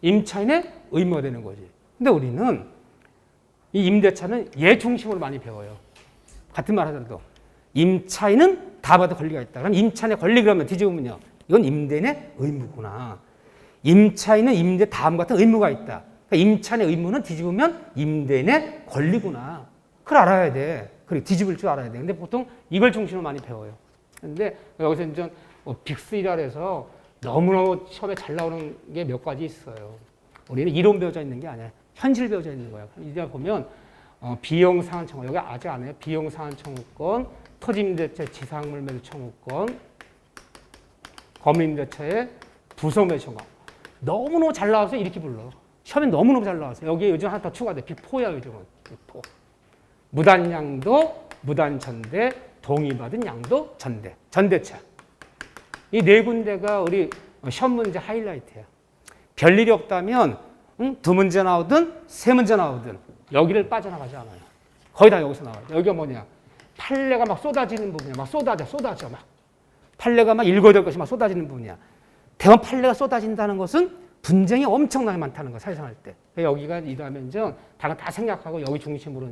임차인의 의무가 되는 거지. 근데 우리는 이 임대차는 얘 중심으로 많이 배워요. 같은 말 하더라도 임차인은 다음과 권리가 있다. 그럼 임차인의 권리 그러면 뒤집으면요. 이건 임대인의 의무구나. 임차인은 임대 다음과 같은 의무가 있다. 그러니까 임차인의 의무는 뒤집으면 임대인의 권리구나. 그걸 알아야 돼. 그리고 뒤집을 줄 알아야 돼. 근데 보통 이걸 중심으로 많이 배워요. 근데 여기서 이제 빅3라 해서 너무너무 시험에 잘 나오는 게 몇 가지 있어요. 우리는 이론 배워져 있는 게 아니야. 현실 배워져 있는 거야. 이제 보면 비용 상한 청구, 여기 아직 안 해요. 비용 상한 청구권, 토지임대차 지상물 매수 청구권, 건물임대차의 부속 매수 청구. 너무너무 잘 나와서 이렇게 불러. 시험에 너무너무 잘 나와서 여기에 요즘 하나 더 추가돼. 빅4야 요즘은. 빅4. 무단양도, 무단전대, 동의받은 양도, 전대. 전대차. 이 네 군데가 우리 시험 문제 하이라이트야. 별일이 없다면 두 문제 나오든 세 문제 나오든 여기를 빠져나가지 않아요. 거의 다 여기서 나와요. 여기가 뭐냐. 판례가 막 쏟아지는 부분이야. 막 쏟아져 막. 판례가 막 읽어야 될 것이 막 쏟아지는 부분이야. 대원 판례가 쏟아진다는 것은 분쟁이 엄청나게 많다는 거야. 사회생활 때. 여기가 이러면 다른 다 생략하고 여기 중심으로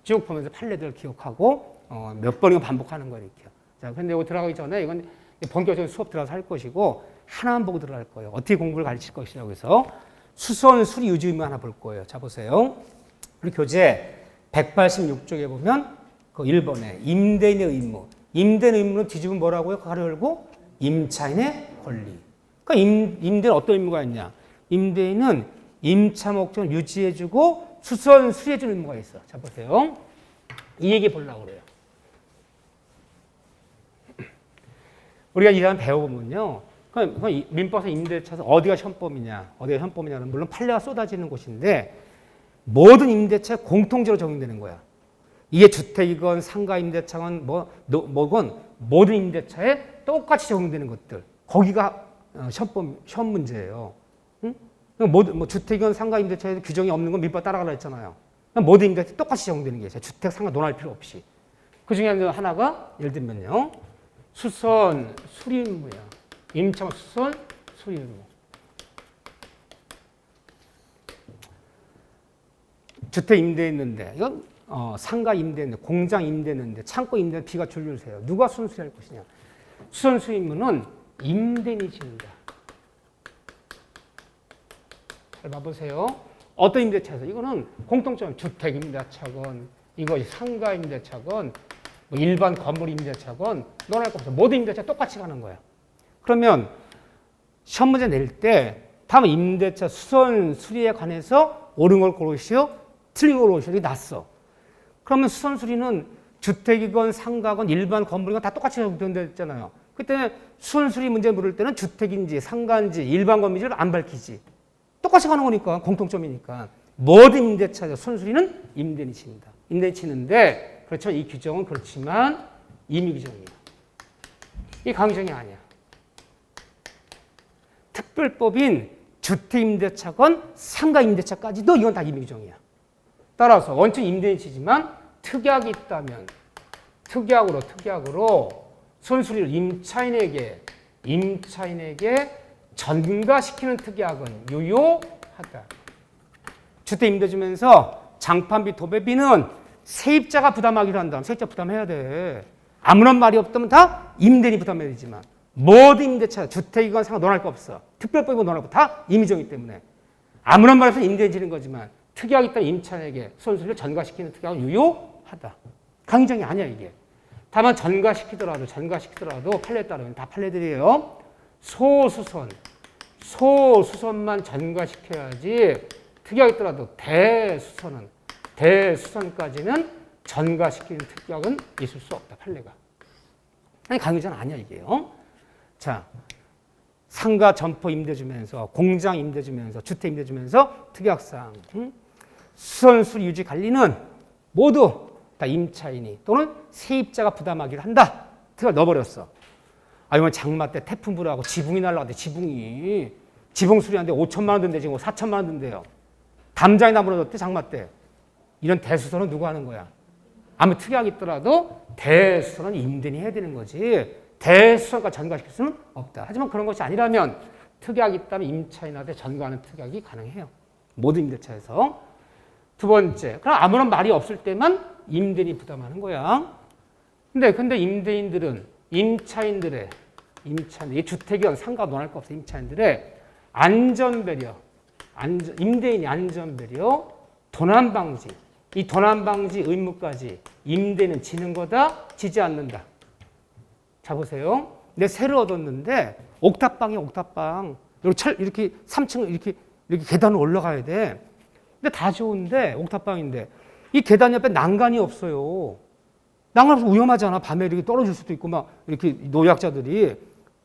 쭉 보면서 판례들을 기억하고 몇 번이고 반복하는 거예요. 이렇게. 자, 근데 여기 들어가기 전에 이건 본격적인 수업 들어가서 할 것이고 하나만 보고 들어갈 거예요. 어떻게 공부를 가르칠 것이라고 해서 수선 수리 유지 의무 하나 볼 거예요. 자, 보세요. 우리 교재 186쪽에 보면 그 1번에 임대인의 의무. 임대인의 의무는 뒤집으면 뭐라고요? 가로 열고 임차인의 권리. 그러니까 임대인은 어떤 의무가 있냐? 임대인은 임차 목적을 유지해주고 수선 수리해주는 의무가 있어. 자, 보세요. 이 얘기 보려고 그래요. 우리가 이 사람 배워보면요. 민법상 임대차에서 어디가 현법이냐는 물론 판례가 쏟아지는 곳인데 모든 임대차에 공통적으로 적용되는 거야. 이게 주택이건 상가 임대차건 뭐건 모든 임대차에 똑같이 적용되는 것들. 거기가 시험 문제예요. 응? 뭐 주택이건 상가 임대차에도 규정이 없는 건 민법 따라가라 했잖아요. 모든 임대차에 똑같이 적용되는 게 있어요. 주택, 상가 논할 필요 없이. 그 중에 하나가 예를 들면요. 수선, 수리의무야. 임차권 수선, 수리의무. 주택 임대했는데 이건 상가 임대했는데 공장 임대했는데 창고 임대했는데 비가 줄줄 새요. 누가 수선수리할 것이냐. 수선수리의무는 임대인이 진다. 잘 봐보세요. 어떤 임대차에서 이거는 공통점 주택 임대차건 이것이 상가 임대차건 뭐 일반 건물 임대차건 논할 거 없어. 모든 임대차 똑같이 가는 거야. 그러면 시험 문제 낼 때 다음 임대차 수선 수리에 관해서 옳은 걸 고르시오, 틀린 걸 고르시오. 이게 났어. 그러면 수선 수리는 주택이건 상가건 일반 건물이건 다 똑같이 적용된다잖아요. 그때 수선 수리 문제 물을 때는 주택인지 상가인지 일반 건물인지를 안 밝히지. 똑같이 가는 거니까 공통점이니까 모든 임대차에서 수선 수리는 임대인이 칩니다. 임대인이 치는데 그렇지만 이 규정은 그렇지만 임의 규정이야. 이 강규정이 아니야. 특별법인 주택임대차건 상가임대차까지도 이건 다 임의 규정이야. 따라서 원칙 임대인이 치지만 특약이 있다면 특약으로 수선수리를 임차인에게 전가시키는 특약은 유효하다. 주택 임대 주면서 장판비, 도배비는 세입자가 부담하기로 한다면 세입자 부담해야 돼. 아무런 말이 없다면 다 임대인이 부담해야 되지만 모든 임대차, 주택이건 상가 논할 거 없어. 특별법이건 논할 거 다 임의정이기 때문에 아무런 말 없으면 임대인이 지는 거지만 특약이 있다면 임차인에게 수선수리를 전가시키는 특약은 유효하다. 강의정이 아니야 이게. 다만 전가시키더라도 판례에 따르면 다 판례들이에요. 소수선만 전가시켜야지 특약이 있더라도 대수선까지는 전가시키는 특약은 있을 수 없다. 판례가. 아니 강의정 아니야 이게요. 자, 상가 점포 임대 주면서 공장 임대 주면서 주택 임대 주면서 특약상 수선수리 유지 관리는 모두 다 임차인이 또는 세입자가 부담하기를 한다. 특약 넣어버렸어. 아 이번 장마 때 태풍 불어하고 지붕이 날라가는데 지붕 수리하는데 5천만 원 든대 지금 4천만 원 든대요. 담장이 나무라졌대 장마 때. 이런 대수선은 누가 하는 거야? 아무 특약이 있더라도 대수선은 임대인이 해야 되는 거지. 대수선까지 전가시킬 수는 없다. 하지만 그런 것이 아니라면 특약이 있다면 임차인한테 전가하는 특약이 가능해요. 모든 임대차에서. 두 번째, 그럼 아무런 말이 없을 때만 임대인이 부담하는 거야. 근데 임차인들의 이 주택이건 상가 논할 거 없어. 임차인들의 임대인이 안전배려, 도난방지, 이 도난방지 의무까지 임대인은 지는 거다, 지지 않는다. 자 보세요. 내 새를 얻었는데 옥탑방이야 옥탑방. 이렇게 3층 이렇게 계단을 올라가야 돼. 근데 다 좋은데 옥탑방인데 이 계단 옆에 난간이 없어요. 난간 없으면 위험하잖아. 밤에 이렇게 떨어질 수도 있고 막 이렇게 노약자들이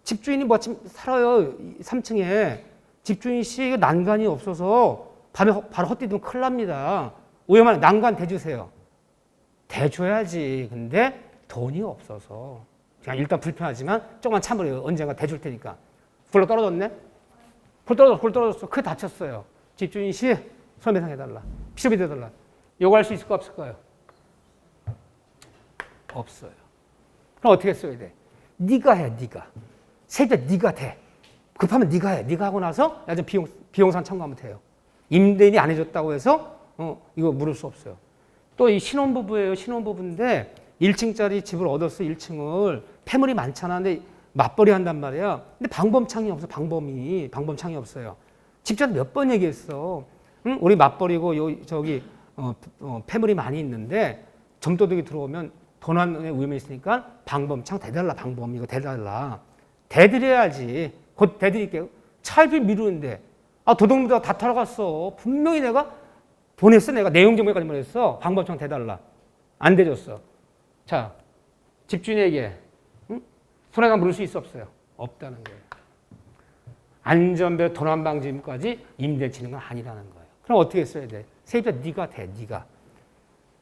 집주인이 마침 살아요 3층에 집주인 씨 난간이 없어서 밤에 바로 헛디디면 큰일 납니다. 위험한 난간 대주세요. 대줘야지. 근데 돈이 없어서 그냥 일단 불편하지만 조금만 참으래요. 언젠가 대줄 테니까. 굴러 떨어졌네? 굴 떨어졌어. 크게 다쳤어요. 집주인 씨 손해배상해달라. 피처비 대달라. 요구할 수 있을까 없을까요? 없어요. 그럼 어떻게 써야 돼? 네가 해, 네가. 세입자 네가 돼. 급하면 네가 해. 네가 하고 나서 야, 좀 비용산 청구하면 돼요. 임대인이 안 해줬다고 해서 이거 물을 수 없어요. 또 이 신혼부부예요. 신혼부부인데 1층짜리 집을 얻었어. 1층을. 폐물이 많잖아. 근데 맞벌이 한단 말이야. 근데 방범창이 없어. 방범창이 없어요. 집주인한테 몇 번 얘기했어. 응? 우리 맞벌이고 폐물이 많이 있는데 점도둑이 들어오면 도난의 위험이 있으니까 방범창 대달라. 방범 이거 대달라. 대드려야지. 곧 대드릴게요. 차일피 미루는데 도둑놈들 다 타러 갔어. 분명히 내가 보냈어. 내가 내용 정보까지 보냈어. 방범창 대달라. 안 대줬어. 자, 집주인에게 손해가 물을 수 있어 없어요? 없다는 거예요. 안전벨 도난방지까지 임대 치는 건 아니라는 거예요. 그럼 어떻게 써야 돼? 세입자 네가 돼, 네가.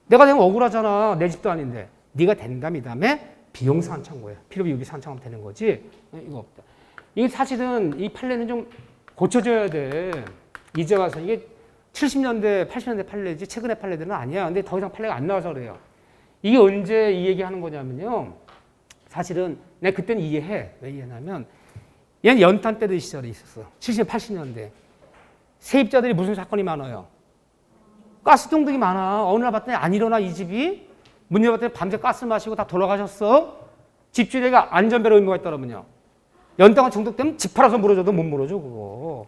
내가 되면 억울하잖아. 내 집도 아닌데. 네가 된다면 다음에 비용 상환 청구해. 필요비 유비 상환 청구하면 되는 거지. 이거 없다. 이게 사실은 이 판례는 좀 고쳐줘야 돼. 이제 와서 이게 70년대, 80년대 판례지 최근의 판례들은 아니야. 근데 더 이상 판례가 안 나와서 그래요. 이게 언제 이 얘기하는 거냐면요. 사실은 내가 그때는 이해해. 왜 이해하냐면 얘는 연탄 때도 시절에 있었어. 70, 80년대. 세입자들이 무슨 사건이 많아요? 가스동등이 많아. 어느 날 봤더니 안 일어나 이 집이. 문 열었더니 밤새 가스 마시고 다 돌아가셨어. 집주인에게 안전벨 의무가 있더라면요. 연탄가 중독되면 집 팔아서 물어줘도 못 물어줘 그거.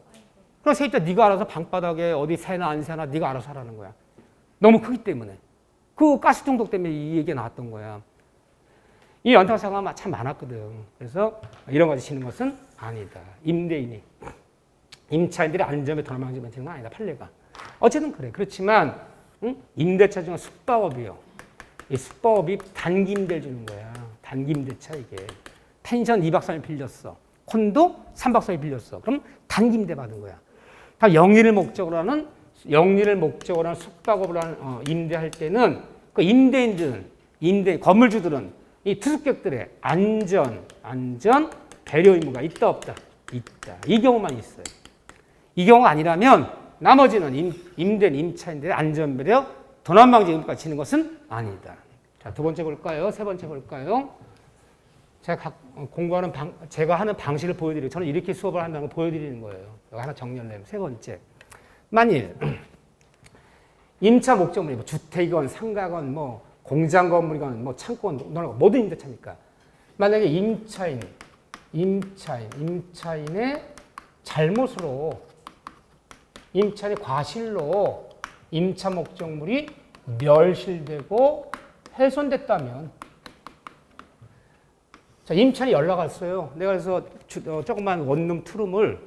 그럼 세입자 네가 알아서 방바닥에 어디 새나 안 새나 네가 알아서 하라는 거야. 너무 크기 때문에. 그 가스 중독 때문에 이 얘기가 나왔던 거야. 이 연탄 사고가 참 많았거든. 그래서 이런 거 지는 것은 아니다. 임대인이. 임차인들이 안전벨 도난방지 치는 건 아니다. 판례가. 어쨌든 그래. 그렇지만 임대차 중에 숙박업이요. 이 숙박업이 단기 임대를 주는 거야. 단기 임대차 이게. 펜션 2박 3일 빌렸어. 콘도 3박 4일 빌렸어. 그럼 단기 임대 받은 거야. 다 영리를 목적으로 하는 숙박업을 하는 임대할 때는 그 임대인들은 건물주들은 이 투숙객들의 안전 배려 의무가 있다 없다. 있다. 이 경우만 있어요. 이 경우가 아니라면 나머지는 임차인들의 안전 배려 도난방지 의무가 지는 것은 아니다. 자, 두 번째 볼까요? 세 번째 볼까요? 제가 하는 방식을 보여드리고 저는 이렇게 수업을 한다는 걸 보여드리는 거예요. 하나 정리하려면. 세 번째. 만일 임차 목적물이 뭐 주택이건 상가건 뭐 공장 건물이건 뭐 창고건 뭐든 임대차니까. 만약에 임차인의 잘못으로 임차인의 과실로 임차 목적물이 멸실되고 훼손됐다면 자, 임차인이 연락 왔어요. 내가 그래서 조그만 원룸 투룸을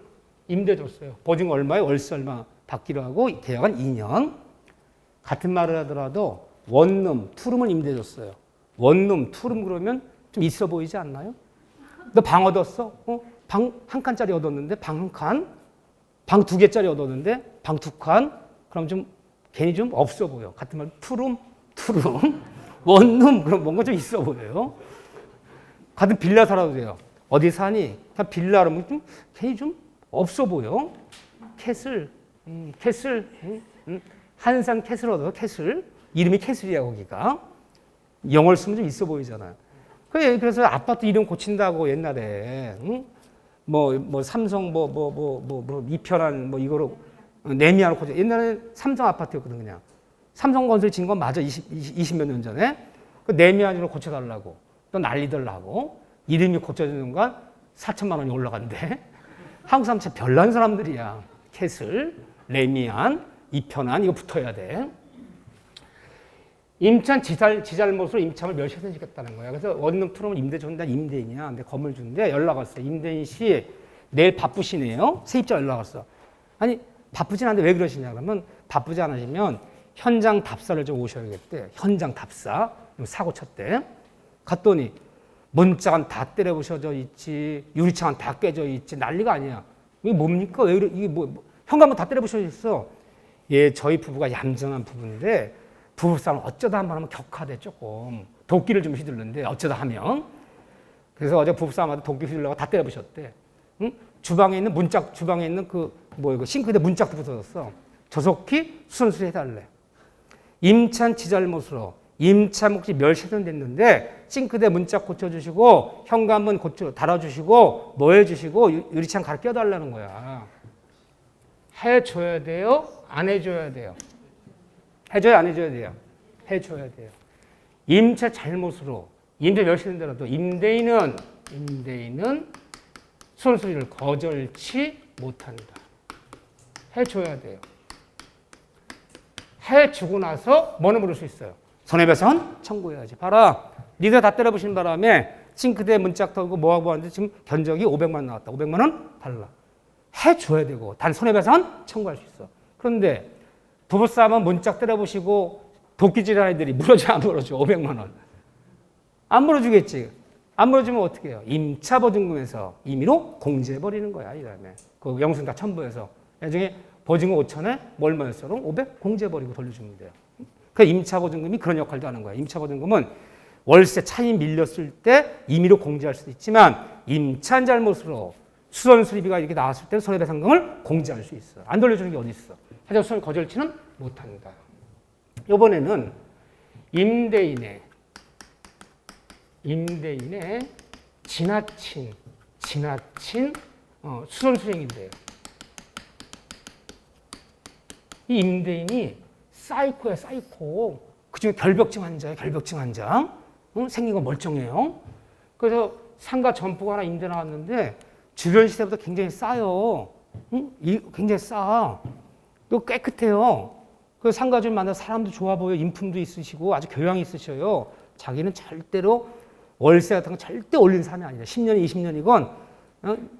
임대 줬어요. 보증 얼마에 월세 얼마 받기로 하고 계약은 2년. 같은 말을 하더라도 원룸 투룸을 임대 줬어요. 원룸 투룸 그러면 좀 있어 보이지 않나요? 너 방 얻었어? 방 한 칸짜리 얻었는데 방 한 칸? 방 2개짜리 얻었는데 방 2칸? 그럼 좀 괜히 좀 없어 보여. 같은 말 투룸 원룸 그럼 뭔가 좀 있어 보여요. 같은 빌라 살아도 돼요. 어디 사니? 빌라 그러면 좀 괜히 좀 없어 보여. 캐슬, 한산 캐슬 얻어 캐슬. 이름이 캐슬이야 거기가. 영어를 쓰면 좀 있어 보이잖아요. 그래서 아파트 이름 고친다고 옛날에 뭐 삼성 이편한 뭐 이거로 내미하는 고쳐. 옛날에 삼성 아파트였거든 그냥. 삼성건설 진 건 맞아 20몇 년 전에. 그 내미안으로 고쳐달라고. 또 난리들 나고 이름이 고쳐지는 순간 4천만 원이 올라간대. 한국 사람 진짜 별난 사람들이야. 캐슬, 레미안, 이편안 이거 붙어야 돼. 임차인 지잘못으로 임차를 멸실시켰다는 거야. 그래서 원룸 투룸을 임대 준다 임대인이야. 근데 건물 주는데 연락 왔어. 임대인 씨 내일 바쁘시네요. 세입자 연락 왔어. 아니 바쁘진 않은데 왜 그러시냐 그러면 바쁘지 않으시면 현장 답사를 좀 오셔야겠대. 현장 답사. 사고 쳤대. 갔더니 문짝은 다 때려 부셔져 있지, 유리창은 다 깨져 있지, 난리가 아니야. 이게 뭡니까? 왜 이게 현관문 다 때려 부셔져 있어. 예, 저희 부부가 얌전한 부부인데 부부싸움 어쩌다 한 번 하면 격하대 조금. 도끼를 좀 휘둘렀는데 어쩌다 하면. 그래서 어제 부부싸움하다 도끼 휘둘러가 다 때려 부셨대. 응? 주방에 있는 싱크대 문짝도 부서졌어. 조속히 수선수리 해달래. 임차인 지잘못으로 임차 몫이 멸실됐는데 싱크대 문짝 고쳐주시고 현관문 달아주시고 뭐 해주시고 유리창 갈아 껴달라는 거야. 해줘야 돼요? 안 해줘야 돼요? 해줘야 안 해줘야 돼요? 해줘야 돼요. 임차 잘못으로 임대 멸실된다라도 임대인은 수선수리를 거절치 못한다. 해줘야 돼요. 해주고 나서 뭐는 물을 수 있어요? 손해배상 청구해야지. 봐라. 니들 다 때려부신 바람에 싱크대 문짝 털고 뭐하고 하는데 지금 견적이 500만 원 나왔다. 500만 원 달라. 해줘야 되고 단 손해배상 청구할 수 있어. 그런데 부부싸움은 문짝 때려부시고 도끼질 하는 애들이 물어줘 안 물어줘? 500만 원. 안 물어주겠지. 안 물어주면 어떻게 해요? 임차 보증금에서 임의로 공제해버리는 거야. 이 다음에 그 영수증 다 첨부해서 나중에 보증금 5천에 뭐 얼마였어? 500 공제해버리고 돌려주면 돼요. 그 임차 보증금이 그런 역할도 하는 거야. 임차 보증금은 월세 차익 밀렸을 때 임의로 공제할 수도 있지만 임차한 잘못으로 수선 수리비가 이렇게 나왔을 때 손해배상금을 공제할 수 있어. 안 돌려주는 게 어디 있어? 하지만 수선 거절치는 못한다. 이번에는 임대인의 지나친 수선 수령인데요. 이 임대인이 사이코야, 사이코. 그중에 결벽증 환자예요, 결벽증 환자. 생긴 거 멀쩡해요. 그래서 상가 점포가 하나 임대 나왔는데 주변 시세보다 굉장히 싸요. 굉장히 싸. 또 깨끗해요. 그 상가 좀 만나 사람도 좋아 보여, 인품도 있으시고 아주 교양이 있으셔요. 자기는 절대로 월세 같은 거 절대 올린 사람이 아니다. 10년, 20년이건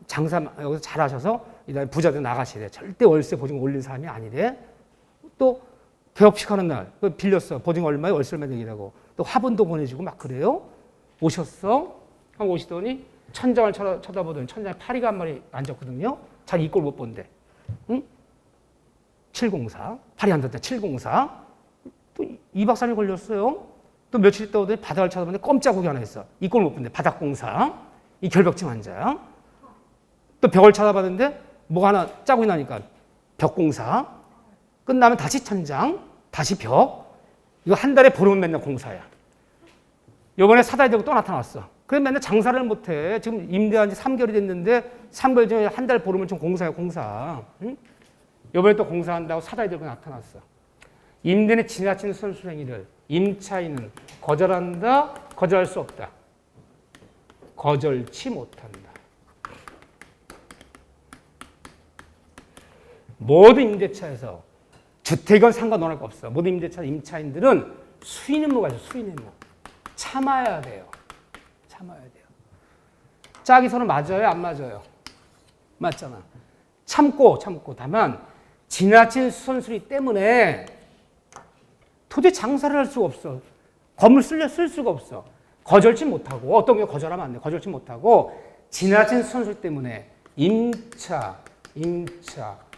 장사 여기서 잘하셔서 이다음에 부자들 나가시래. 절대 월세 보증금 올린 사람이 아니래. 또 개업식하는 날 빌렸어. 보증금 얼마에 월세 얼마 내기라고. 또 화분도 보내주고 막 그래요. 오셨어. 한번 오시더니 천장을 쳐다보더니 천장에 파리가 한 마리 앉았거든요. 잘 이 꼴 못 본대. 응? 704. 파리 앉았대. 704. 또 2박 3일 걸렸어요. 또 며칠 있다 오더니 바닥을 쳐다보는데 껌자국이 하나 있어. 이 꼴 못 본대. 바닥공사. 이 결벽증 환자야. 또 벽을 쳐다봤는데 뭐가 하나 자국이 나니까 벽공사. 끝나면 다시 천장, 다시 벽. 이거 한 달에 보름은 맨날 공사야. 요번에 사다리 들고 또 나타났어. 그래 맨날 장사를 못해. 지금 임대한 지 3개월이 됐는데 3개월 전에 한 달 보름은 좀 공사야, 공사. 응? 요번에 또 공사한다고 사다리 들고 나타났어. 임대인의 지나친 선수행위를 임차인은 거절한다, 거절할 수 없다. 거절치 못한다. 모든 임대차에서 주택은 상관없는 거 없어. 모든 임대차 임차인들은 수인 의무가 있어. 수인 의무. 참아야 돼요. 참아야 돼요. 짝이 서로 맞아요? 안 맞아요? 맞잖아. 참고. 다만 지나친 수선수리 때문에 도저히 장사를 할 수가 없어. 건물 쓸 수가 없어. 거절치 못하고 어떤 게 거절하면 안 돼. 거절치 못하고 지나친 수선수리 때문에 임차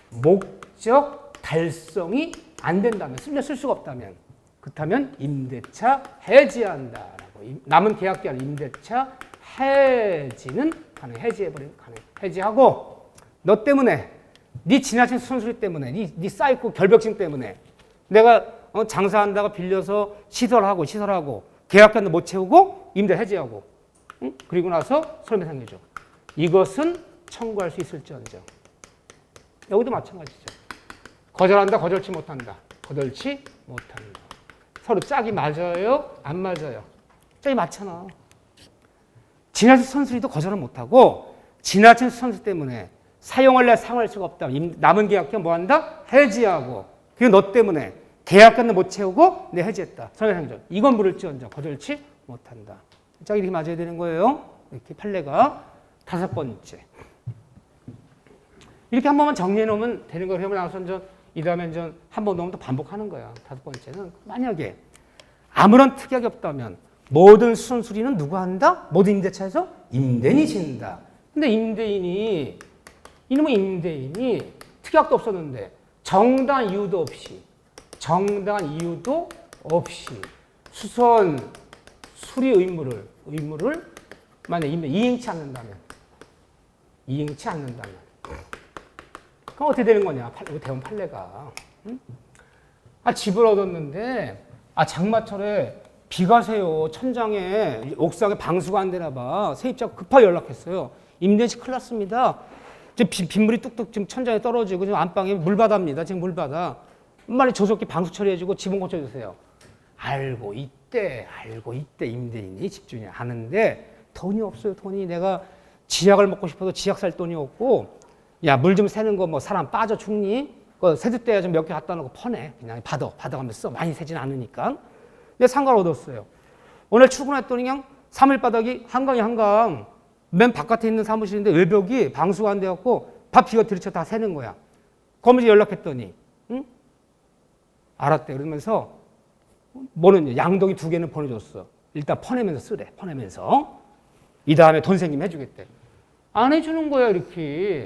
목적 달성이 안 된다면 쓸 수가 없다면 그렇다면 임대차 해지한다라고. 남은 계약 기간 임대차 해지는 가능. 해지해버리면 가능. 해지하고 너 때문에 네 지나친 수선수리 때문에 네 사이코 결벽증 때문에 내가 장사한다고 빌려서 시설하고 계약기간도 못 채우고 임대 해지하고 그리고 나서 손해배상해줘. 이것은 청구할 수 있을지언정. 여기도 마찬가지죠. 거절한다, 거절치 못한다. 거절치 못한다. 서로 짝이 맞아요? 안 맞아요? 짝이 맞잖아. 지나친 선수리도 거절을 못하고 지나친 선수 때문에 사용할래 사용할 수가 없다. 남은 계약기간 뭐 한다? 해지하고. 그리고 너 때문에 계약기간도 못 채우고 내 해지했다. 손해배상해줘. 이건 물을지언정 거절치 못한다. 짝이 이렇게 맞아야 되는 거예요. 이렇게 판례가 5번째. 이렇게 한 번만 정리해 놓으면 되는 거예요. 그러면 나서 이 다음에 한 번 넘으면 또 반복하는 거야. 5번째는 만약에 아무런 특약이 없다면 모든 수선수리는 누가 한다? 모든 임대차에서 임대인이 진다. 근데 임대인이 특약도 없었는데 정당한 이유도 없이 수선 수리 의무를 만약에 이행치 않는다면 그럼 어떻게 되는 거냐? 대원 판례가. 집을 얻었는데 장마철에 비가 새요. 천장에 옥상에 방수가 안 되나 봐. 세입자가 급하게 연락했어요. 임대인 씨 큰일 났습니다. 지금 빗물이 뚝뚝 지금 천장에 떨어지고 지금 안방에 물바다입니다. 지금 물바다. 빨리 조속히 방수 처리해주고 지붕 고쳐주세요. 알고 있대 임대인이 집주인이 아는데 돈이 없어요. 돈이 내가 지약을 먹고 싶어도 지약 살 돈이 없고 야, 물 좀 새는 거 뭐 사람 빠져 죽니? 그 세숫대야 좀 몇 개 갖다 놓고 퍼내. 그냥 받아가면서 많이 새진 않으니까. 근데 상가를 얻었어요. 오늘 출근했더니 그냥 3일 바닥이 한강. 맨 바깥에 있는 사무실인데 외벽이 방수가 안 돼갖고 밥 비가 들이쳐 다 새는 거야. 거무지 연락했더니 알았대. 그러면서 뭐는 양동이 2개는 보내줬어. 일단 퍼내면서 쓰래. 퍼내면서. 이 다음에 돈 생기면 해주겠대. 안 해주는 거야, 이렇게.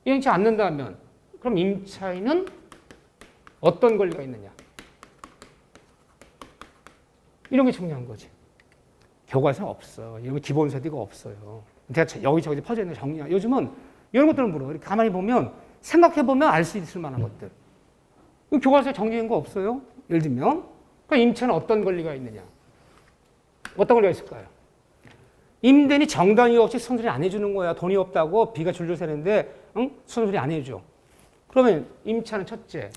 이행치 않는다면. 그럼 임차인은 어떤 권리가 있느냐? 이런 게 중요한 거지. 교과서에 없어. 이런 기본세대가 없어요. 제가 여기저기 퍼져 있는 정리. 요즘은 이런 것들을 물어. 이렇게 가만히 보면, 생각해보면 알 수 있을 만한 것들. 교과서에 정리된 거 없어요? 예를 들면, 그러니까 임차는 어떤 권리가 있느냐? 어떤 권리가 있을까요? 임대인이 정당 이유 없이 수선수리 안 해주는 거야. 돈이 없다고 비가 줄줄 새는데 응? 수선수리 안 해줘. 그러면 임차는 첫째,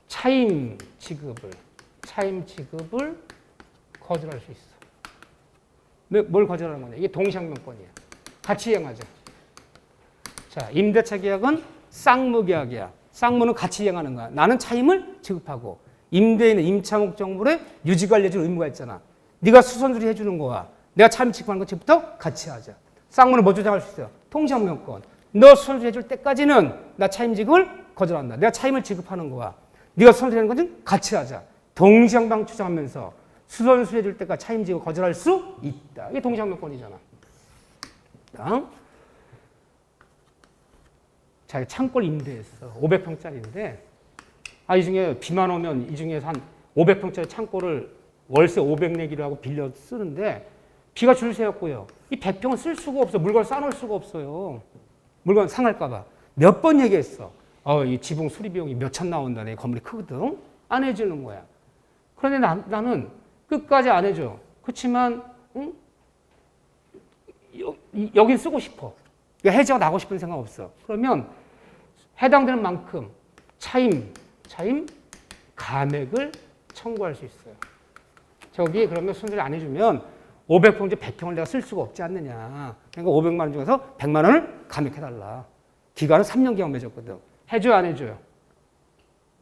차임 지급을 거절할 수 있어. 뭘 거절하는 거냐? 이게 동시항명권이야. 같이 이행하자. 자, 임대차 계약은 쌍무 계약이야. 쌍무는 같이 이행하는 거야. 나는 차임을 지급하고 임대인은 임차 목적물에 유지 관리해 줄 의무가 있잖아. 네가 수선수리 해주는 거야. 내가 차임 지급하는 거 지금부터 같이 하자. 쌍무는 뭐 주장할 수 있어요? 통시항명권. 너 수선수리 해줄 때까지는 나 차임 지급을 거절한다. 내가 차임을 지급하는 거야. 네가 수선수리 하는 거는 같이 하자. 동시항명 주장하면서 수선수리 해줄 때까지 차임 지급을 거절할 수 있다. 이게 동시항명권이잖아. 자, 창고를 임대했어. 500평짜리인데 이 중에 비만 오면 이 중에서 한 500평짜리 창고를 월세 500 내기로 하고 빌려 쓰는데 비가 줄 새였고요. 이 100평은 쓸 수가 없어. 물건 싸놓을 수가 없어요. 물건 상할까 봐. 몇 번 얘기했어. 이 지붕 수리 비용이 몇천 나온다. 내 건물이 크거든. 안 해주는 거야. 그런데 나는 끝까지 안 해줘. 그렇지만 응? 여긴 쓰고 싶어. 해지가 나고 싶은 생각 없어. 그러면 해당되는 만큼 차임 감액을 청구할 수 있어요. 저기 그러면 순서를 안 해주면 500평 중 100평을 내가 쓸 수가 없지 않느냐. 그러니까 500만 원 중에서 100만 원을 감액해달라. 기간은 3년 기간 맺었거든. 해줘요, 안 해줘요?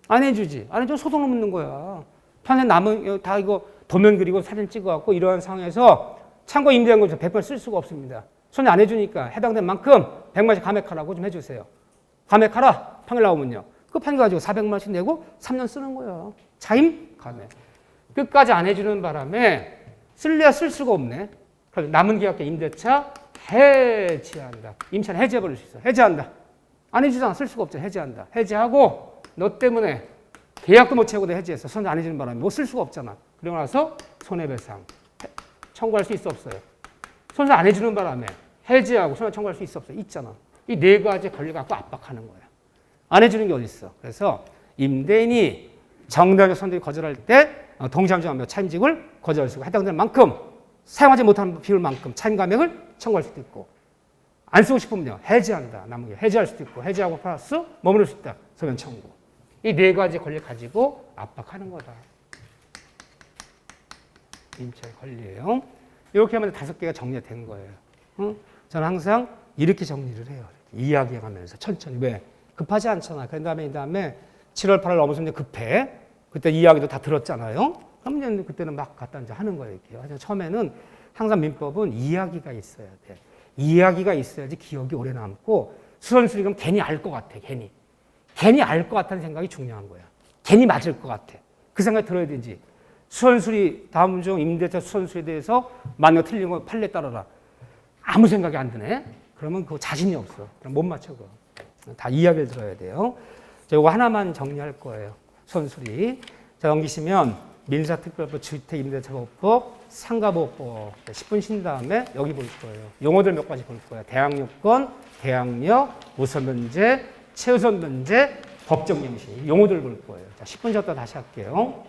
안 해주지. 안 해주면 소송 넣는 거야. 판에 남은 다 이거 도면 그리고 사진 찍어갖고 이러한 상황에서 창고 임대한 거 100만 원 쓸 수가 없습니다. 손이 안 해주니까 해당된 만큼 100만 원씩 감액하라고 좀 해주세요. 감액하라. 판결 나오면요. 그 판결 가지고 400만 원씩 내고 3년 쓰는 거예요. 차임 감액. 끝까지 안 해주는 바람에 쓸래야 쓸 수가 없네. 그래서 남은 계약계 임대차 해지한다. 임차는 해지해버릴 수 있어. 해지한다. 안 해주잖아. 쓸 수가 없잖아. 해지한다. 해지하고 너 때문에 계약도 못 채우고 내가 해지했어. 손 안 해주는 바람에 뭐 쓸 수가 없잖아. 그러고 나서 손해배상 청구할 수 있어 없어요? 손을 안 해주는 바람에 해지하고 손해 청구할 수 있어 없어요? 있잖아. 이 네 가지 권리 갖고 압박하는 거야. 안 해주는 게 어디 있어? 그래서 임대인이 정당하게 손들이 거절할 때 동시함정하며 차임직을 거절할 수 있고 해당되는 만큼 사용하지 못하는 비율만큼 차임 감액을 청구할 수도 있고 안 쓰고 싶으면요 해지한다. 남은 게 해지할 수도 있고 해지하고 플러스 머무를 수 있다. 소면 청구. 이 네 가지 권리 가지고 압박하는 거다. 임차의 권리예요. 이렇게 하면 5개가 정리가 된 거예요. 저는 항상 이렇게 정리를 해요. 이야기해가면서 천천히. 왜? 급하지 않잖아. 그 다음에 7월 8월 넘어서 급해. 그때 이야기도 다 들었잖아요. 그럼 이제 그때는 막 갖다 이제 하는 거예요. 이렇게. 처음에는 항상 민법은 이야기가 있어야 돼. 이야기가 있어야지 기억이 오래 남고 수선수리 그럼 괜히 알 것 같아. 괜히 알 것 같다는 생각이 중요한 거야. 괜히 맞을 것 같아. 그 생각이 들어야 되지. 수선수리 다음 중 임대차 수선수리에 대해서 맞는 거 틀린 거 판례 따라라. 아무 생각이 안 드네. 그러면 그거 자신이 없어. 그럼 못 맞춰 그거. 다 이야기를 들어야 돼요. 자, 이거 하나만 정리할 거예요. 수선수리. 자, 넘기시면 민사특별법, 주택임대차보호법, 상가보호법 10분 쉰 다음에 여기 볼 거예요. 용어들 몇 가지 볼 거예요. 대항요건, 대항력, 우선변제, 최우선변제, 법정명시. 용어들 볼 거예요. 자, 10분 쉬었다 다시 할게요.